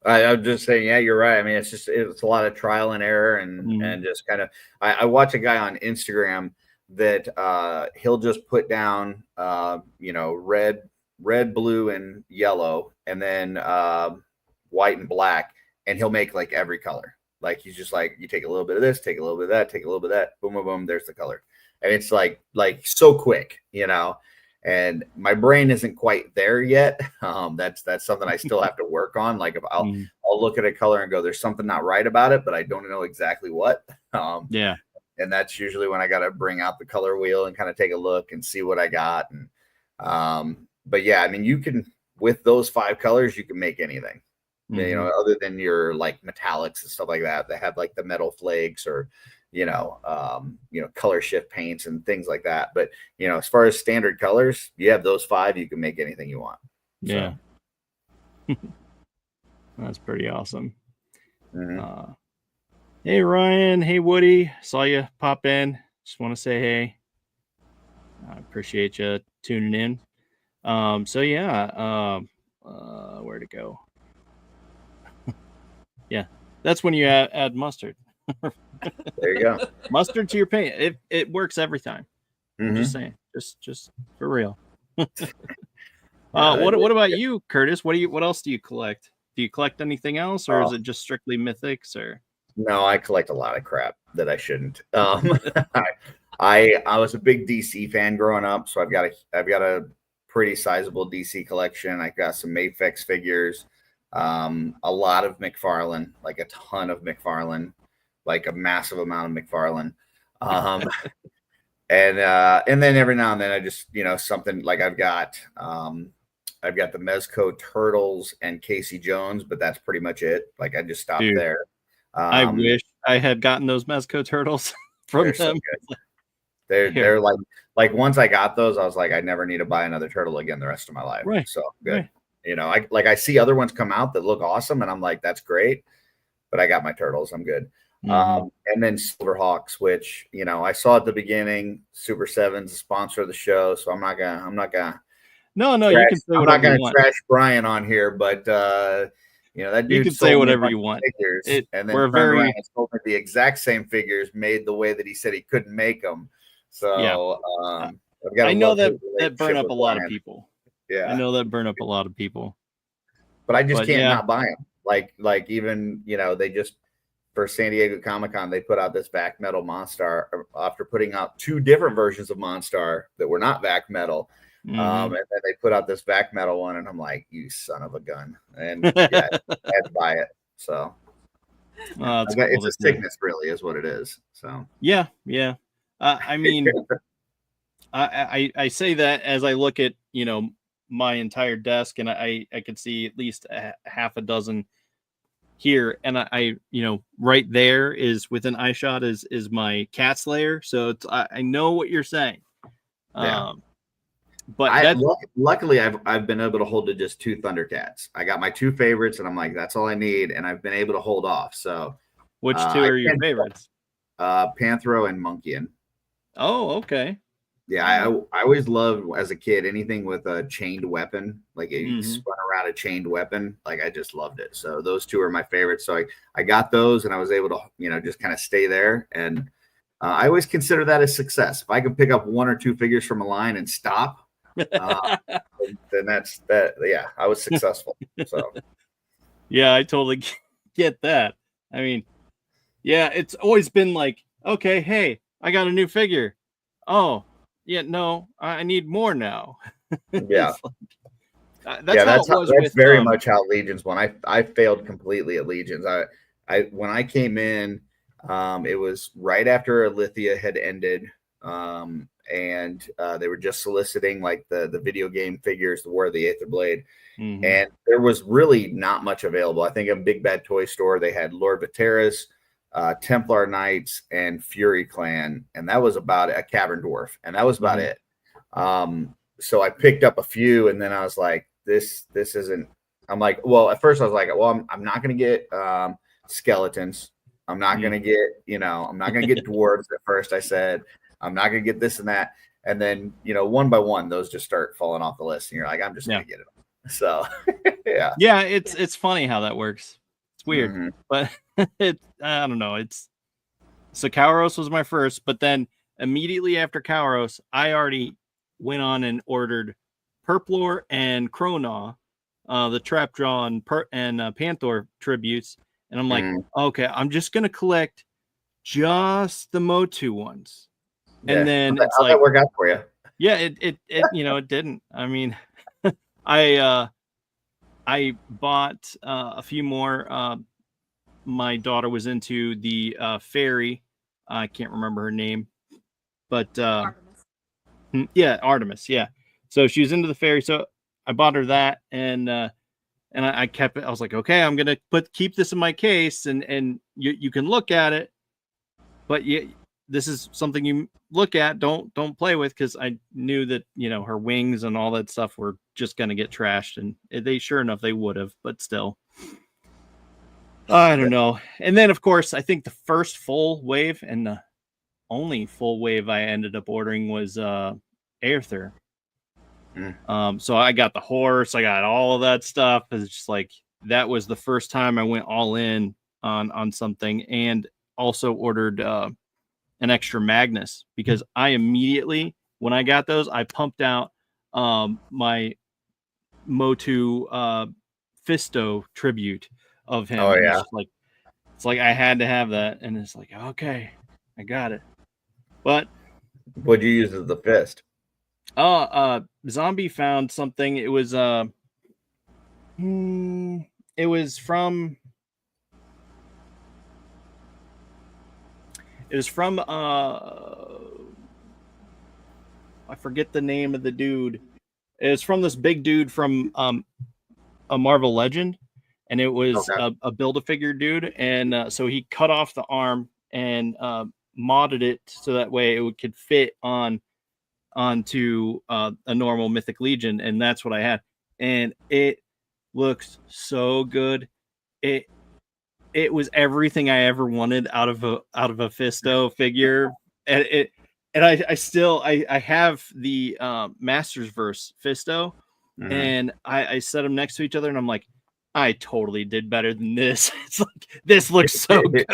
I'm just saying, yeah, you're right. I mean, it's a lot of trial and error, and just kind of. I watch a guy on Instagram that he'll just put down, red, blue, and yellow, and then white and black, and he'll make like every color. Like he's just like, you take a little bit of this, take a little bit of that, take a little bit of that, boom, boom, boom, there's the color, and it's like so quick, and my brain isn't quite there yet. That's something I still have to work on. Like if I'll look at a color and go, there's something not right about it, but I don't know exactly what. Yeah. And that's usually when I got to bring out the color wheel and kind of take a look and see what I got. And but yeah, I mean, you can, with those 5 colors, you can make anything. You know, other than your like metallics and stuff like that have like the metal flakes or color shift paints and things like that. But as far as standard colors, you have those 5, you can make anything you want. Yeah. So. That's pretty awesome. Hey Ryan, hey Woody, saw you pop in. Just want to say hey. I appreciate you tuning in. So yeah, where to go? Yeah, that's when you add mustard. There you go. Mustard to your paint. It works every time. I'm just saying, just for real. What about you, Curtis? What else do you collect? Do you collect anything else, or is it just strictly mythics? Or no, I collect a lot of crap that I shouldn't. I was a big DC fan growing up, so I've got a pretty sizable DC collection. I got some Mafex figures, a lot of McFarlane, like a ton of McFarlane, like a massive amount of McFarlane. And then every now and then I just, something like I've got the Mezco Turtles and Casey Jones, but that's pretty much it. Like I just stopped there. I wish I had gotten those Mezco Turtles from them. So they're like once I got those, I was like, I never need to buy another turtle again the rest of my life. Right. So good. Right. I see other ones come out that look awesome, and I'm like, that's great, but I got my turtles. I'm good. And then Silverhawks, which I saw at the beginning. Super 7's a sponsor of the show, so I'm not gonna. No, trash, you can say I'm whatever not gonna you want. trash Brian on here, but that dude, you can say whatever you want. Figures, and then turned around and sold me the exact same figures made the way that he said he couldn't make them. So I know that burn up a lot of people. Yeah, I know that burn up a lot of people. But I just can't not buy them. Like even they just for San Diego Comic-Con they put out this Vac Metal Monstar after putting out 2 different versions of Monstar that were not Vac Metal. And then they put out this Vac Metal one, and I'm like, you son of a gun. And I had to buy it. So it's a sickness, really, is what it is. So yeah. I mean, I say that as I look at my entire desk, and I could see at least half a dozen here, and I right there is within eye shot is my cat slayer. So I know what you're saying. But luckily I've been able to hold to just 2 Thundercats. I got my 2 favorites, and I'm like, that's all I need, and I've been able to hold off. So which 2 are your favorites? Panthro and Monkian. Oh, okay. Yeah, I always loved as a kid anything with a chained weapon, like a spun around a chained weapon. Like I just loved it. So those 2 are my favorites. So I got those, and I was able to just kind of stay there. And I always consider that a success. If I can pick up 1 or 2 figures from a line and stop, then that's that. Yeah, I was successful. So yeah, I totally get that. I mean, yeah, it's always been like, okay, hey, I got a new figure. Oh, yeah, no, I need more now. Yeah. That's very much how Legions won. I failed completely at Legions. I when I came in, it was right after Alithia had ended, and they were just soliciting like the video game figures, the War of the Aether Blade, and there was really not much available. I think in Big Bad Toy Store they had Lord Vateris, Templar Knights, and Fury Clan, and that was about a Cavern Dwarf, and that was about it. So I picked up a few, and then I was like, this isn't. I'm like, well, at first I was like, well, I'm not going to get skeletons. I'm not going to get, I'm not going to get dwarves. At first I said, I'm not going to get this and that. And then, one by one, those just start falling off the list. And you're like, I'm just going to get it. So, yeah. Yeah. It's funny how that works. It's weird, but I don't know. So Kauros was my first, but then immediately after Kauros, I already went on and ordered Purplor and Kronaw, the Trapjaw and Panther tributes. And I'm like, okay, I'm just going to collect just the Motu ones. And then it's how'd that work out for you? Yeah, it it didn't. I mean, I bought a few more. My daughter was into the fairy. I can't remember her name, but Artemis. yeah, Artemis. Yeah, so she was into the fairy. So I bought her that, and I kept it. I was like, okay, I'm gonna keep this in my case, and you can look at it, but this is something you look at. Don't play with, because I knew that her wings and all that stuff were just gonna get trashed, and they sure enough they would have, but still. I don't know. And then, of course, I think the first full wave and the only full wave I ended up ordering was Aether. So I got the horse, I got all of that stuff. It's just like that was the first time I went all in on something, and also ordered an extra Magnus, because I immediately, when I got those, I pumped out my Motu Fisto tribute of him. Oh, And yeah. it's like I had to have that, and it's like, okay, I got it. But What'd you use as the fist? Zombie found something. It was from I forget the name of the dude. It was from this big dude from a Marvel Legend, and it was a Build-A-Figure dude, and so he cut off the arm and modded it so that way it could fit onto a normal Mythic Legion, and that's what I had, and it looks so good. It was everything I ever wanted out of a Fisto figure, and I still have the Masters Verse Fisto, and I set them next to each other, and I'm like, I totally did better than this. It's like, this looks so good.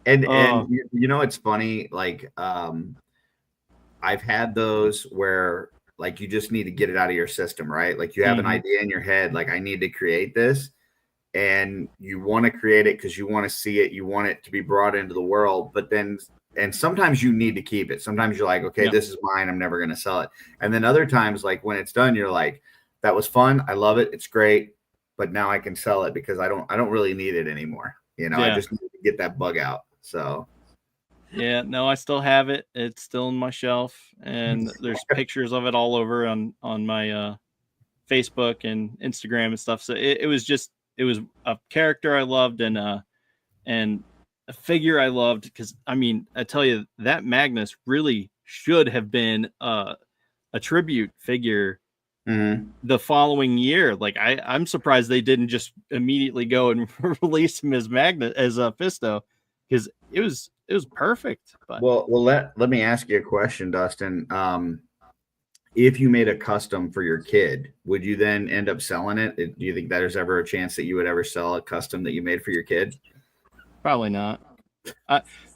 And it's funny, like I've had those where like you just need to get it out of your system, right? Like you have an idea in your head, like I need to create this, and you want to create it because you want to see it, you want it to be brought into the world, but then sometimes you need to keep it. Sometimes you're like, okay, this is mine, I'm never going to sell it. And then other times, like when it's done, you're like, that was fun, I love it, it's great, but now I can sell it because I don't really need it anymore. I just need to get that bug out. So yeah, no, I still have it. It's still in my shelf, and there's pictures of it all over on my Facebook and Instagram and stuff. So it was a character I loved, and a figure I loved, because I mean, I tell you, that Magnus really should have been a tribute figure the following year. Like I'm surprised they didn't just immediately go and release him as Magnus, as a Fisto, because it was perfect. But well, let me ask you a question, Dustin. If you made a custom for your kid, would you then end up selling it? Do you think that there's ever a chance that you would ever sell a custom that you made for your kid? Probably not.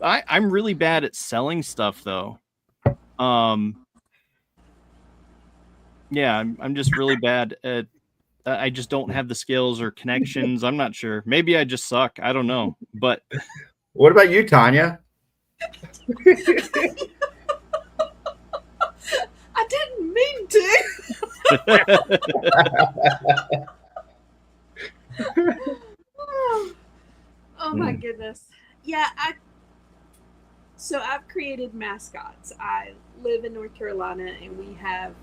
I'm really bad at selling stuff, though. Yeah, I'm just really bad at. I just don't have the skills or connections. I'm not sure. Maybe I just suck. I don't know. But what about you, Tonya? I didn't mean to. Oh my goodness. Yeah, so I've created mascots. I live in North Carolina, and we have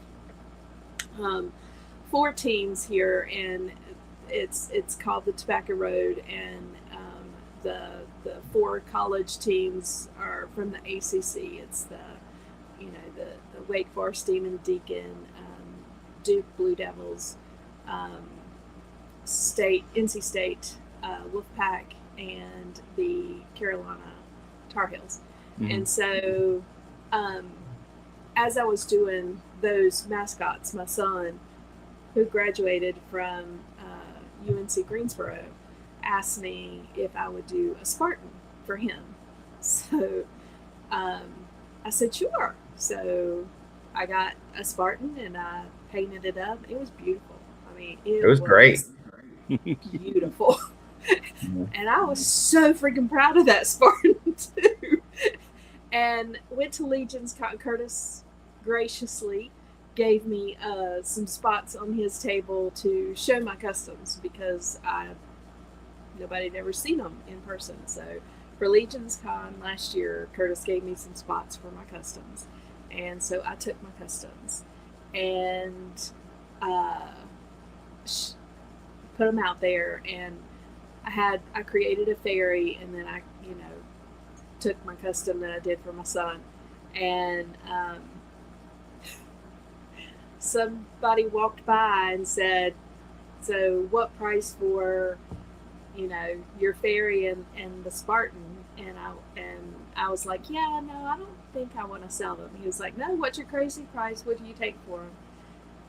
4 teams here, and it's called the Tobacco Road, and the 4 college teams are from the ACC. It's the Wake Forest Demon Deacon, Duke Blue Devils, NC State Wolfpack, and the Carolina Tar Heels. And so as I was doing those mascots, my son, who graduated from UNC Greensboro, asked me if I would do a Spartan for him. So I said, sure. So I got a Spartan, and I painted it up. It was beautiful. I mean, it was great. Beautiful. And I was so freaking proud of that Spartan too. And went to Legion's Curtis graciously gave me some spots on his table to show my customs because nobody had ever seen them in person. So for Legion's Con last year, Curtis gave me some spots for my customs, and so I took my customs and put them out there, and I created a fairy, and then I took my custom that I did for my son, and somebody walked by and said, "So what price for your fairy and the Spartan?" And I was like, "Yeah, no, I don't think I want to sell them." He was like, "No, what's your crazy price? What do you take for them?"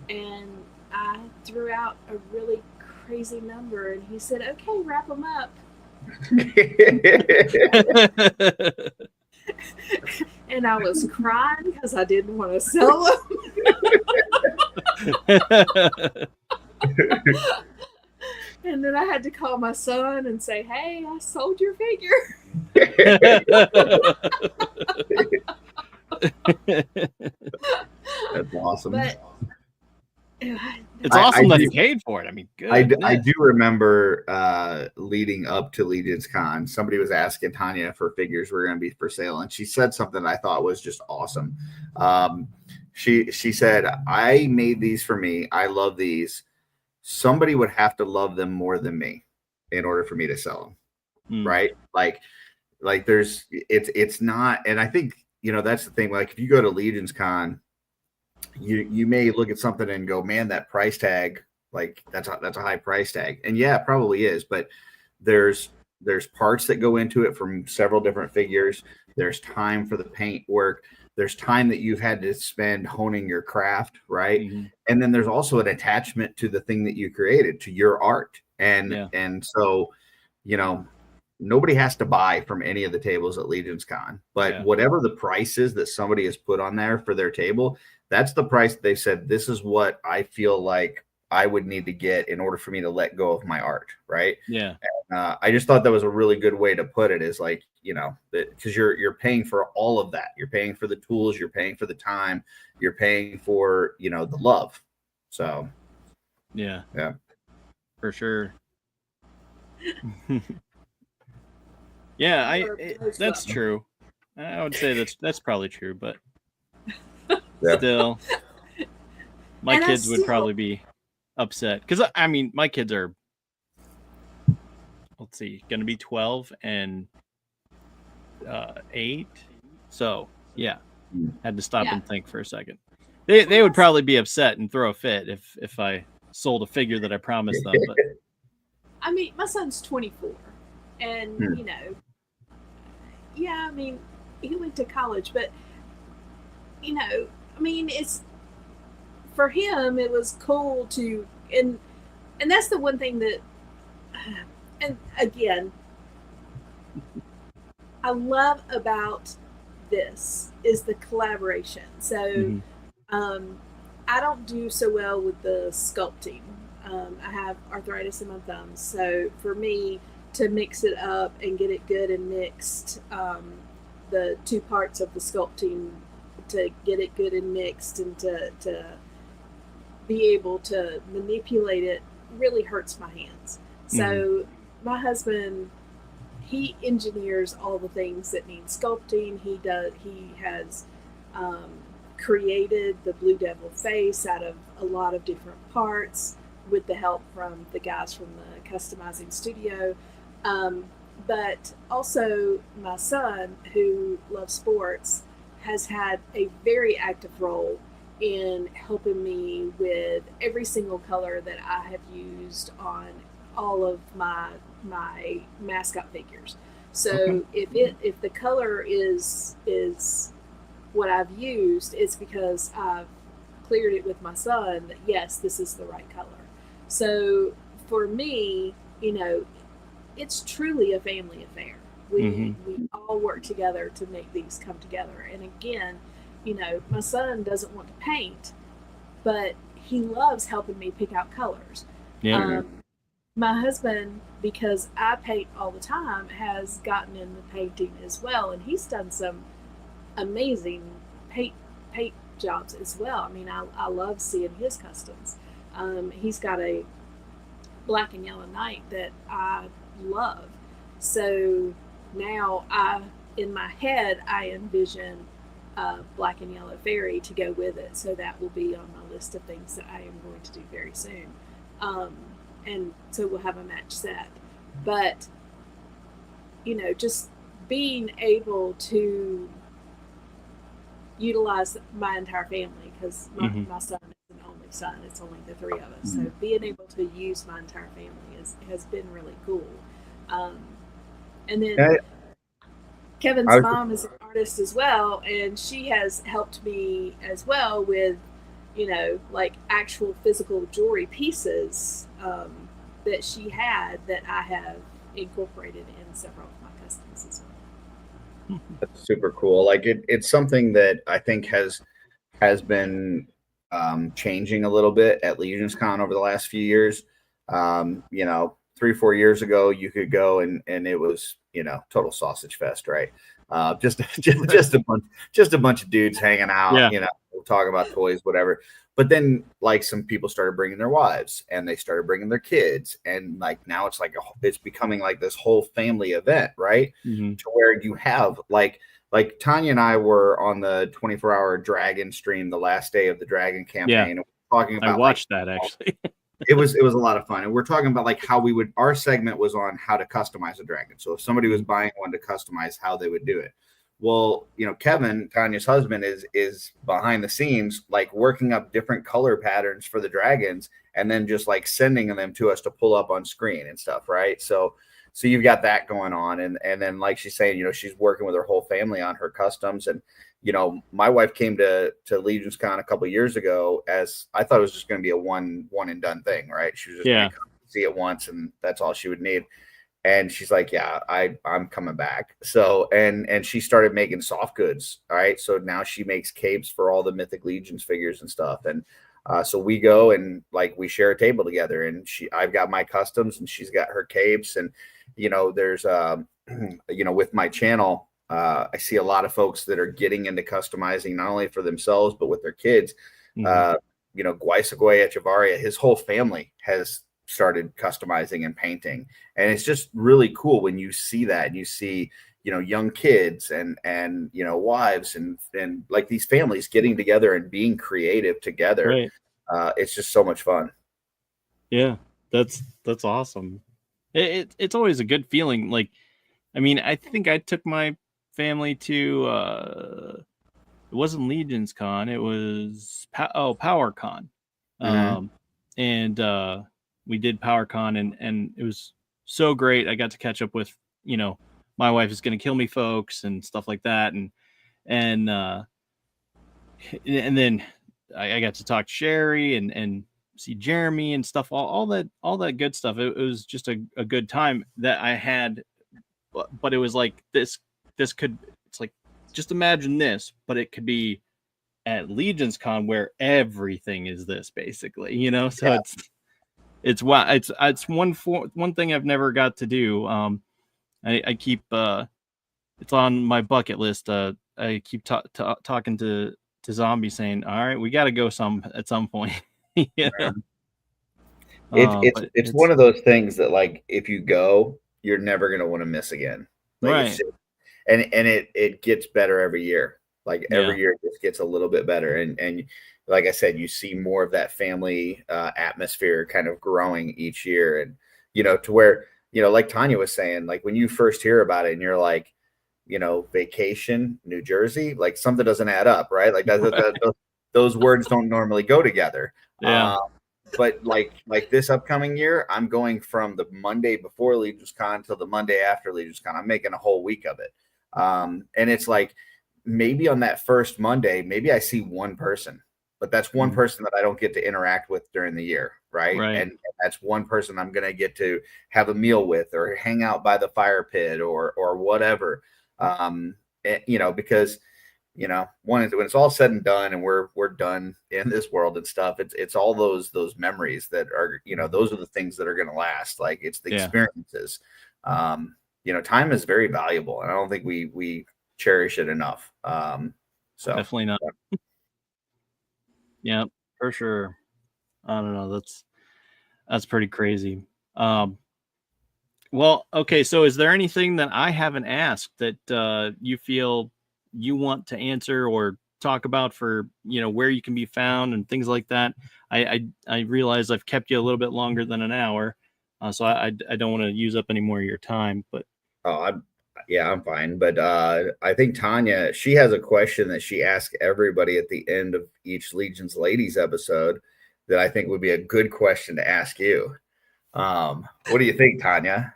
And I threw out a really crazy number, and he said, "Okay, wrap them up." And I was crying because I didn't want to sell them. And then I had to call my son and say, "Hey, I sold your figure." That's awesome. But it's awesome that he paid for it. I mean, good. I do remember leading up to Legion's Con, somebody was asking Tonya for figures were going to be for sale, and she said something I thought was just awesome. She said, "I made these for me. I love these. Somebody would have to love them more than me in order for me to sell them." Right? Like it's not, and I think that's the thing. Like if you go to Legion's Con, you may look at something and go, "Man, that price tag, like that's a high price tag." And yeah, it probably is, but there's parts that go into it from several different figures. There's time for the paint work. There's time that you've had to spend honing your craft, right? Mm-hmm. And then there's also an attachment to the thing that you created, to your art. And so, nobody has to buy from any of the tables at Legion's Con, but whatever the price is that somebody has put on there for their table, that's the price they said, "This is what I feel like I would need to get in order for me to let go of my art." Right. Yeah. And, I just thought that was a really good way to put it, is like, because you're paying for all of that. You're paying for the tools, you're paying for the time, you're paying for, the love. So yeah, for sure. Yeah, that's true. I would say that's probably true, but still, my kids would probably be upset because I mean, my kids are, let's see, going to be 12 and 8. So yeah, had to stop and think for a second. They would probably be upset and throw a fit if I sold a figure that I promised them. But I mean, my son's 24, and I mean, he went to college, but I mean, it's for him. It was cool to, and that's the one thing that, and again, I love about this is the collaboration. So, I don't do so well with the sculpting. I have arthritis in my thumbs, so for me to mix it up and get it good and mixed, the two parts of the sculpting, to get it good and mixed and to be able to manipulate it really hurts my hands. So my husband, he engineers all the things that need sculpting. He has created the Blue Devil face out of a lot of different parts with the help from the guys from the customizing studio. But also my son, who loves sports, has had a very active role in helping me with every single color that I have used on all of my mascot figures. So if the color is what I've used, it's because I've cleared it with my son that yes, this is the right color. So for me, it's truly a family affair. We all work together to make these come together. And again, my son doesn't want to paint, but he loves helping me pick out colors. My husband, because I paint all the time, has gotten into painting as well, and he's done some amazing paint jobs as well. I mean, I love seeing his customs. He's got a black and yellow knight that I love. So now in my head, I envision black and yellow fairy to go with it. So that will be on my list of things that I am going to do very soon. And so we'll have a match set. But, just being able to utilize my entire family, because my son is an only son. It's only the three of us. So being able to use my entire family has been really cool. And then Kevin's mom is an artist as well, and she has helped me as well with, like actual physical jewelry pieces that she had that I have incorporated in several of my customs as well. That's super cool. Like it's something that I think has been changing a little bit at Legion's Con over the last few years. 3-4 years ago, you could go and it was, total sausage fest, right? Just a bunch of dudes hanging out, talking about toys, whatever. But then like some people started bringing their wives and they started bringing their kids. And like now it's like it's becoming like this whole family event, right? To where you have like Tonya and I were on the 24-hour Dragon stream the last day of the Dragon campaign. And we're talking about I watched that actually. it was a lot of fun. And we're talking about like how our segment was on how to customize a dragon. So if somebody was buying one to customize, how they would do it. Well, Kevin, Tanya's husband, is behind the scenes, like working up different color patterns for the dragons and then just like sending them to us to pull up on screen and stuff. Right. So you've got that going on. And then like she's saying, she's working with her whole family on her customs. And, my wife came to Legion's Con a couple of years ago as I thought it was just going to be a one and done thing. Right. She was just going to come see it once and that's all she would need. And she's like, yeah, I'm coming back. So, and she started making soft goods. All right. So now she makes capes for all the Mythic Legions figures and stuff. And so we go and like, we share a table together and I've got my customs and she's got her capes. And, there's, with my channel, I see a lot of folks that are getting into customizing, not only for themselves, but with their kids. Guaisagoy Echevarria, his whole family has started customizing and painting, and it's just really cool when you see that and you see young kids and wives and like these families getting together and being creative together. Right. It's just so much fun. Yeah, that's awesome. It's always a good feeling. Like, I mean, I think I took my family to it wasn't Legion's Con, it was PowerCon. And we did PowerCon and it was so great. I got to catch up with, my wife is going to kill me folks and stuff like that. And then I got to talk to Sherry and see Jeremy and stuff, all that good stuff. It was just a good time that I had, but it was like this could, it's like, just imagine this, but it could be at Legion's Con where everything is this basically, so it's one thing I've never got to do. I keep it's on my bucket list. I keep talking to Zombie saying, all right, we got to go at some point. It's one of those things that like if you go, you're never going to want to miss again. Like, right. And it gets better every year. Like every year it just gets a little bit better. And like I said, you see more of that family atmosphere kind of growing each year. And, to where, like Tonya was saying, like when you first hear about it and you're like, vacation, New Jersey, like something doesn't add up, right? Like those words don't normally go together. Yeah. But like this upcoming year, I'm going from the Monday before Legion's Con till the Monday after Legion's Con. I'm making a whole week of it. And it's like, maybe on that first Monday, maybe I see one person, but that's one person that I don't get to interact with during the year. Right. And that's one person I'm going to get to have a meal with or hang out by the fire pit or whatever. Because, when it's all said and done and we're done in this world and stuff, it's all those memories that are, those are the things that are going to last. Like it's the experiences. Time is very valuable and I don't think we cherish it enough. So definitely not. Yeah, for sure. I don't know. That's pretty crazy. Well, okay. So, is there anything that I haven't asked that you feel you want to answer or talk about for where you can be found and things like that? I realize I've kept you a little bit longer than an hour, so I don't want to use up any more of your time. But Oh, I'm fine. But I think Tonya, she has a question that she asks everybody at the end of each Legion's Ladies episode that I think would be a good question to ask you. What do you think, Tonya?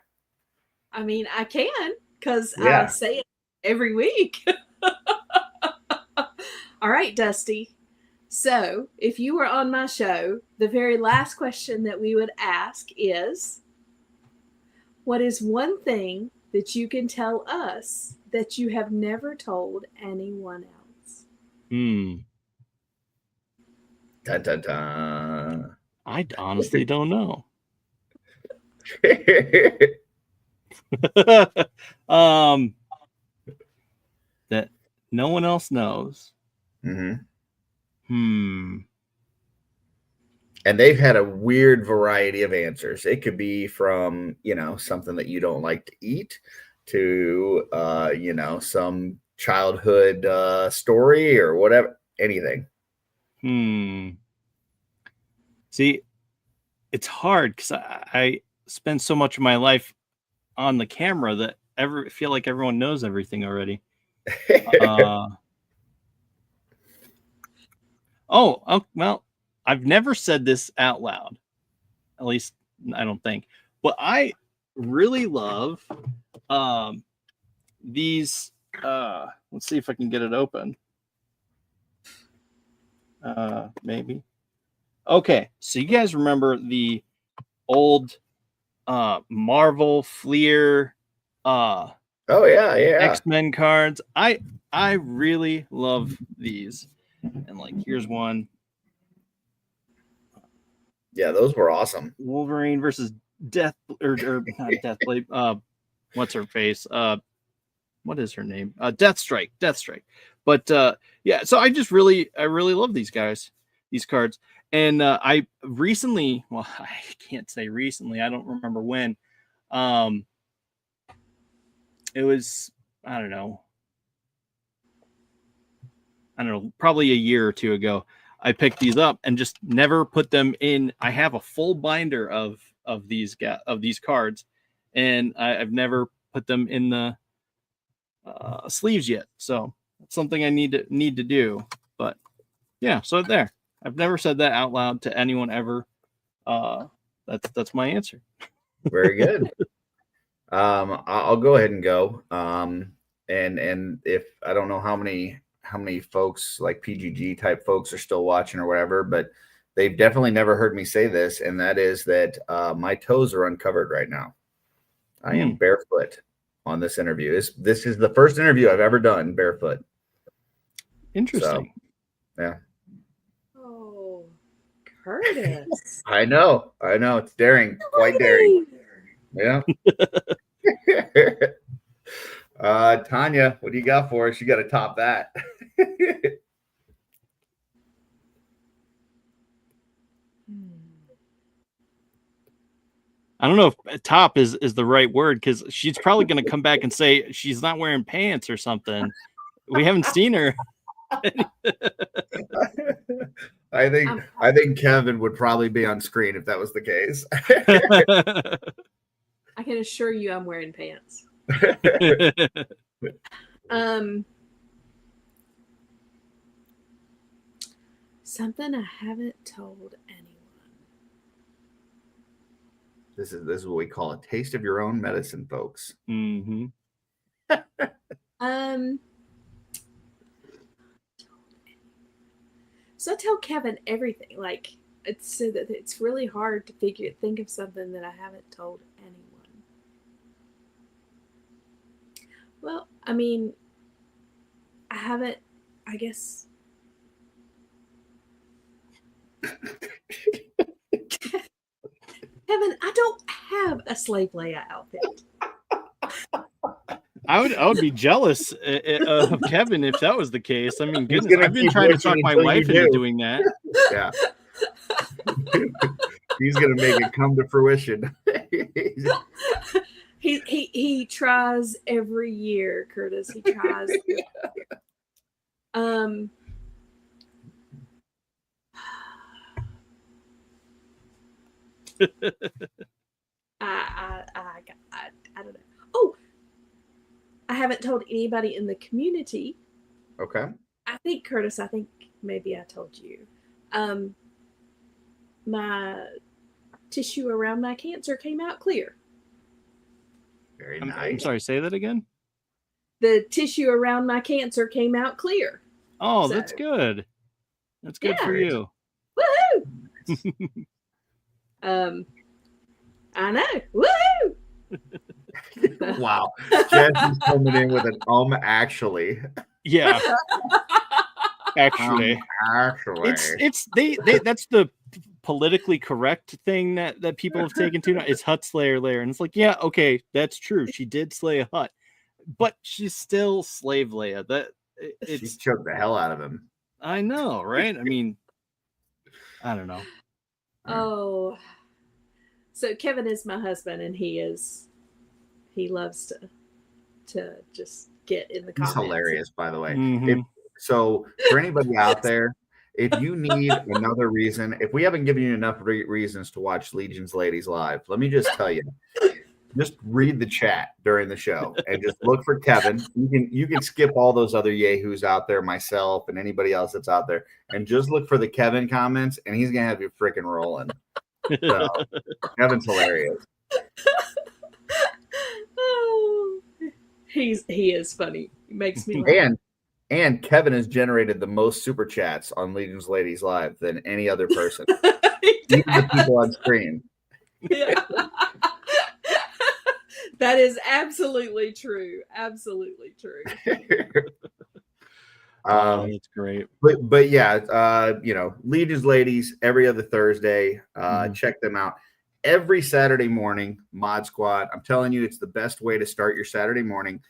I mean, I can because I Yeah. say it every week. All right, Dusty. So, if you were on my show, the very last question that we would ask is, what is one thing that you can tell us that you have never told anyone else? Dun, dun, dun. I honestly don't know. That no one else knows. Mm-hmm. Hmm. And they've had a weird variety of answers. It could be from, something that you don't like to eat to, some childhood story or whatever, anything. See, it's hard because I spend so much of my life on the camera that I feel like everyone knows everything already. Oh, well, I've never said this out loud. At least I don't think. But I really love these. Let's see if I can get it open. Maybe. Okay, so you guys remember the old Marvel Fleer oh yeah. X-Men cards? I really love these. And like here's one. Yeah, those were awesome. Wolverine versus Death or not Deathblade. What's her face? What is her name? Deathstrike. But yeah, so I really love these cards. And I recently, well, I can't say recently, I don't remember when. It was, I don't know, probably a year or two ago. I picked these up and just never put them in. I have a full binder of these cards, and I've never put them in the sleeves yet. So it's something I need to do. But yeah, so there. I've never said that out loud to anyone ever. That's my answer. Very good. I'll go ahead and go. And if I don't know how many folks like PGG type folks are still watching or whatever, but they've definitely never heard me say this, and that is that my toes are uncovered right now. I am barefoot on this interview. This is the first interview I've ever done barefoot. Interesting. So, yeah. Oh, Curtis. I know. It's daring, quite daring. Yeah. Tonya, what do you got for us? You got to top that. I don't know if top is the right word because she's probably going to come back and say she's not wearing pants or something. We haven't seen her. I think Kevin would probably be on screen if that was the case. I can assure you I'm wearing pants. Something I haven't told anyone. This is what we call a taste of your own medicine, folks. Mm-hmm. So I tell Kevin everything. Like it's really hard to think of something that I haven't told anyone. Well, I mean, I haven't. I guess. Kevin, I don't have a slave Leia outfit. I would be jealous of Kevin if that was the case. I mean, He's goodness, gonna I've been keep trying to wishing talk my until you wife into do. doing that. Yeah. He's gonna make it come to fruition. He tries every year, Curtis. He tries. I don't know. Oh, I haven't told anybody in the community. Okay. I think, Curtis, I think maybe I told you. My tissue around my cancer came out clear. Very I'm nice. sorry, say that again. The tissue around my cancer came out clear. Oh, that's good. That's good for you. Woohoo! I know. Woohoo! Wow. Jesse's coming in with an actually. Yeah. Actually. It's they that's the politically correct thing that people have taken to now. It's Hut Slayer Lair. And it's like, yeah, okay, that's true. She did slay a hut, but she's still Slave Leia. She choked the hell out of him. I know, right? I mean, I don't know. Oh, so Kevin is my husband, and he loves to just get in the comments. He's hilarious, by the way. Mm-hmm. So for anybody out there, if you need another reason, if we haven't given you enough reasons to watch Legion's Ladies live, let me just tell you, just read the chat during the show and just look for Kevin. You can skip all those other yahoos out there, myself and anybody else that's out there, and just look for the Kevin comments, and he's gonna have you freaking rolling. So Kevin's hilarious. Oh, he is funny. He makes me laugh. And Kevin has generated the most super chats on Legion's Ladies Live than any other person. Even the people on screen. Yeah. That is absolutely true. Absolutely true. That's great. But yeah, Legion's Ladies every other Thursday. Check them out. Every Saturday morning, Mod Squad. I'm telling you, it's the best way to start your Saturday morning.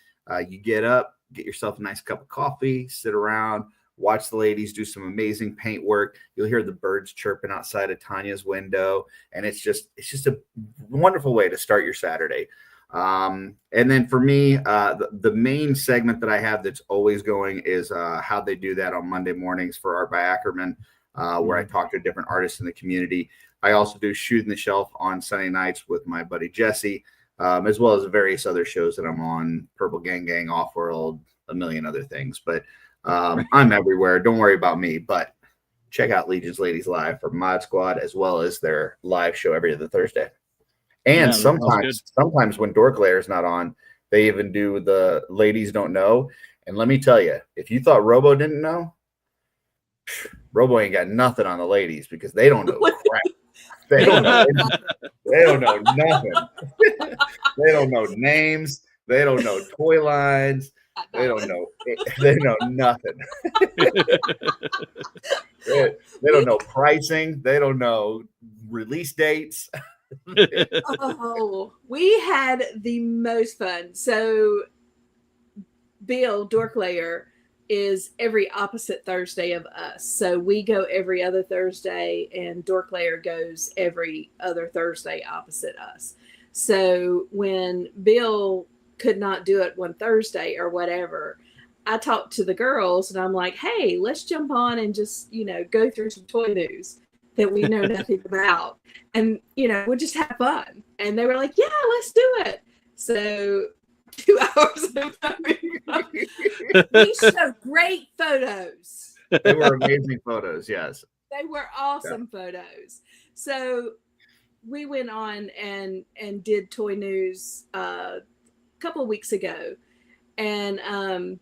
You get up, get yourself a nice cup of coffee, sit around, watch the ladies do some amazing paint work. You'll hear the birds chirping outside of Tanya's window, and it's just a wonderful way to start your Saturday. And then for me, the main segment that I have that's always going is how they do that on Monday mornings for Art by Ackerman, where I talk to different artists in the community. I also do Shooting the Shelf on Sunday nights with my buddy Jesse, as well as various other shows that I'm on, Purple Gang Gang, Off-World, a million other things. But I'm everywhere. Don't worry about me. But check out Legion's Ladies Live for Mod Squad, as well as their live show every other Thursday. And sometimes when Dork Lair is not on, they even do the Ladies Don't Know. And let me tell you, if you thought Robo didn't know, Robo ain't got nothing on the ladies because they don't know crap. They don't know. They don't know nothing. They don't know names. They don't know toy lines. They don't know. They know nothing. They don't know pricing. They don't know release dates. Oh, we had the most fun. So Bill Dorklayer is every opposite Thursday of us. So we go every other Thursday, and Dorklayer goes every other Thursday opposite us. So when Bill could not do it one Thursday or whatever, I talked to the girls and I'm like, hey, let's jump on and just, go through some toy news that we know nothing about. And, we'll just have fun. And they were like, yeah, let's do it. So 2 hours of time. We showed great photos. They were amazing photos, yes. They were awesome photos. So we went on and did toy news a couple of weeks ago, and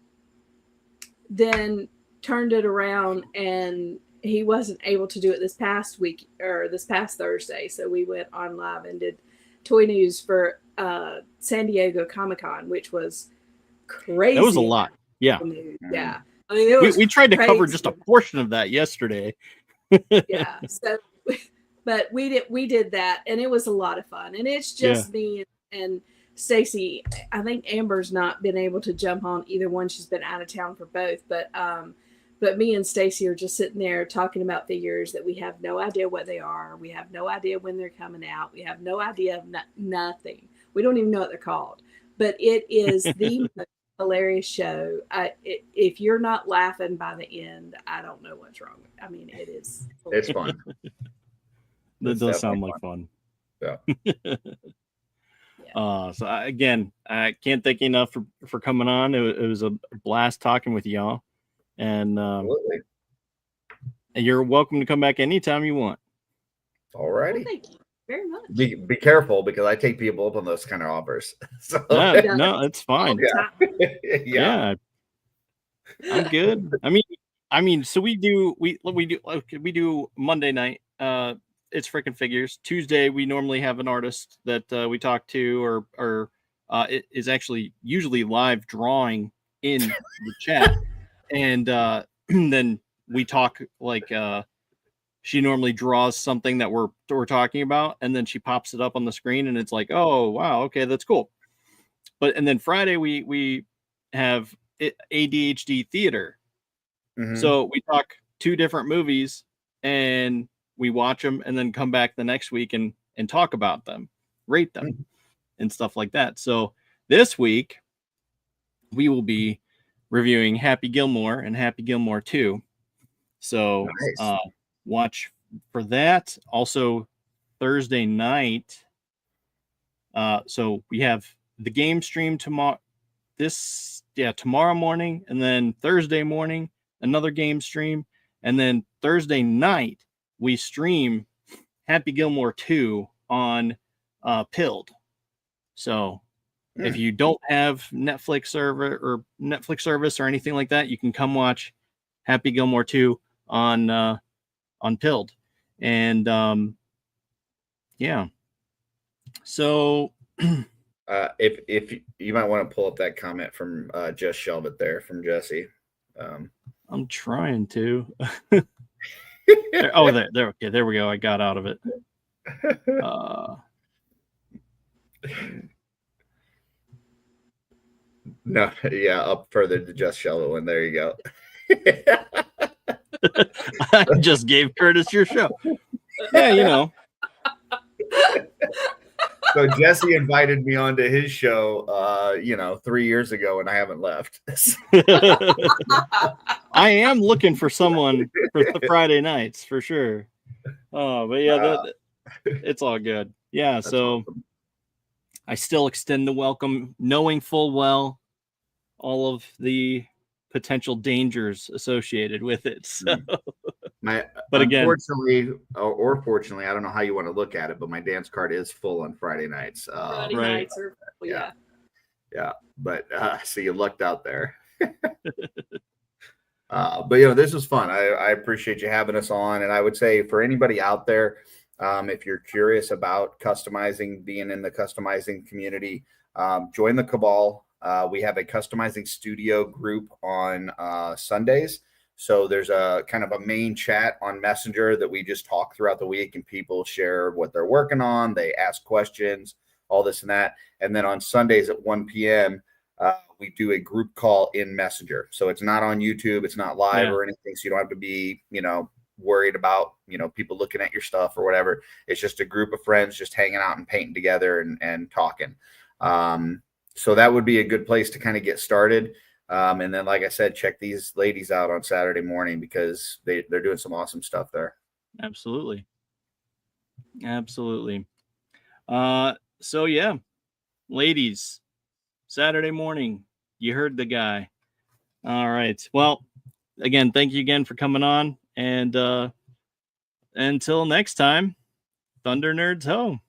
then turned it around, and he wasn't able to do it this past week or this past Thursday. So we went on live and did toy news for San Diego Comic-Con, which was crazy. That was a lot. Yeah. Yeah. I mean, we tried to cover just a portion of that yesterday. Yeah. So, but we did that, and it was a lot of fun. And it's just me and Stacy, I think Amber's not been able to jump on either one. She's been out of town for both, but me and Stacy are just sitting there talking about figures that we have no idea what they are. We have no idea when they're coming out. We have no idea of nothing. We don't even know what they're called. But it is the most hilarious show. If you're not laughing by the end, I don't know what's wrong. I mean, it is. It's fun. That does sound like fun. Yeah. So I can't thank you enough for coming on. It was a blast talking with y'all, and Absolutely. you're welcome to come back anytime you want. All righty. Well, thank you very much. Be careful, because I take people up on those kind of offers. So No, it's fine. Yeah. I'm good. I mean, so we do Monday night. It's freaking figures. Tuesday we normally have an artist that we talk to, or it is actually usually live drawing in the chat, and then we talk like she normally draws something that we're talking about, and then she pops it up on the screen, and it's like, oh wow, okay, that's cool. And then Friday we have ADHD theater. Mm-hmm. So we talk 2 different movies, and we watch them, and then come back the next week and talk about them, rate them, and stuff like that. So this week we will be reviewing Happy Gilmore and Happy Gilmore 2. So nice. Watch for that. Also Thursday night. So we have the game stream tomorrow. Tomorrow morning, and then Thursday morning another game stream, and then Thursday night we stream Happy Gilmore 2 on Pilled. So if you don't have Netflix service or anything like that, you can come watch Happy Gilmore 2 on Pilled. And yeah. So if you might want to pull up that comment from Just Shelve It there from Jesse. I'm trying to. there. Okay, there we go. I got out of it. No, yeah, up further to Just Shelve It one. There you go. I just gave Curtis your show. Yeah, you know. So Jesse invited me onto his show, 3 years ago, and I haven't left. I am looking for someone for the Friday nights for sure. Oh, but yeah, it's all good. Yeah, so awesome. I still extend the welcome, knowing full well all of the potential dangers associated with it. So. But unfortunately, or fortunately, I don't know how you want to look at it, but my dance card is full on Friday nights. Friday nights are full, yeah. But so you lucked out there. But this was fun. I appreciate you having us on, and I would say for anybody out there, if you're curious about customizing, being in the customizing community, join the Cabal. We have a customizing studio group on Sundays. So there's a kind of a main chat on Messenger that we just talk throughout the week, and people share what they're working on. They ask questions, all this and that. And then on Sundays at 1 p.m., we do a group call in Messenger. So it's not on YouTube. It's not live or anything. So you don't have to be, worried about, people looking at your stuff or whatever. It's just a group of friends just hanging out and painting together and talking. So that would be a good place to kind of get started. And then, like I said, check these ladies out on Saturday morning, because they're doing some awesome stuff there. Absolutely. So yeah, ladies, Saturday morning, you heard the guy. All right. Well, again, thank you again for coming on, and until next time, Thunder Nerds ho.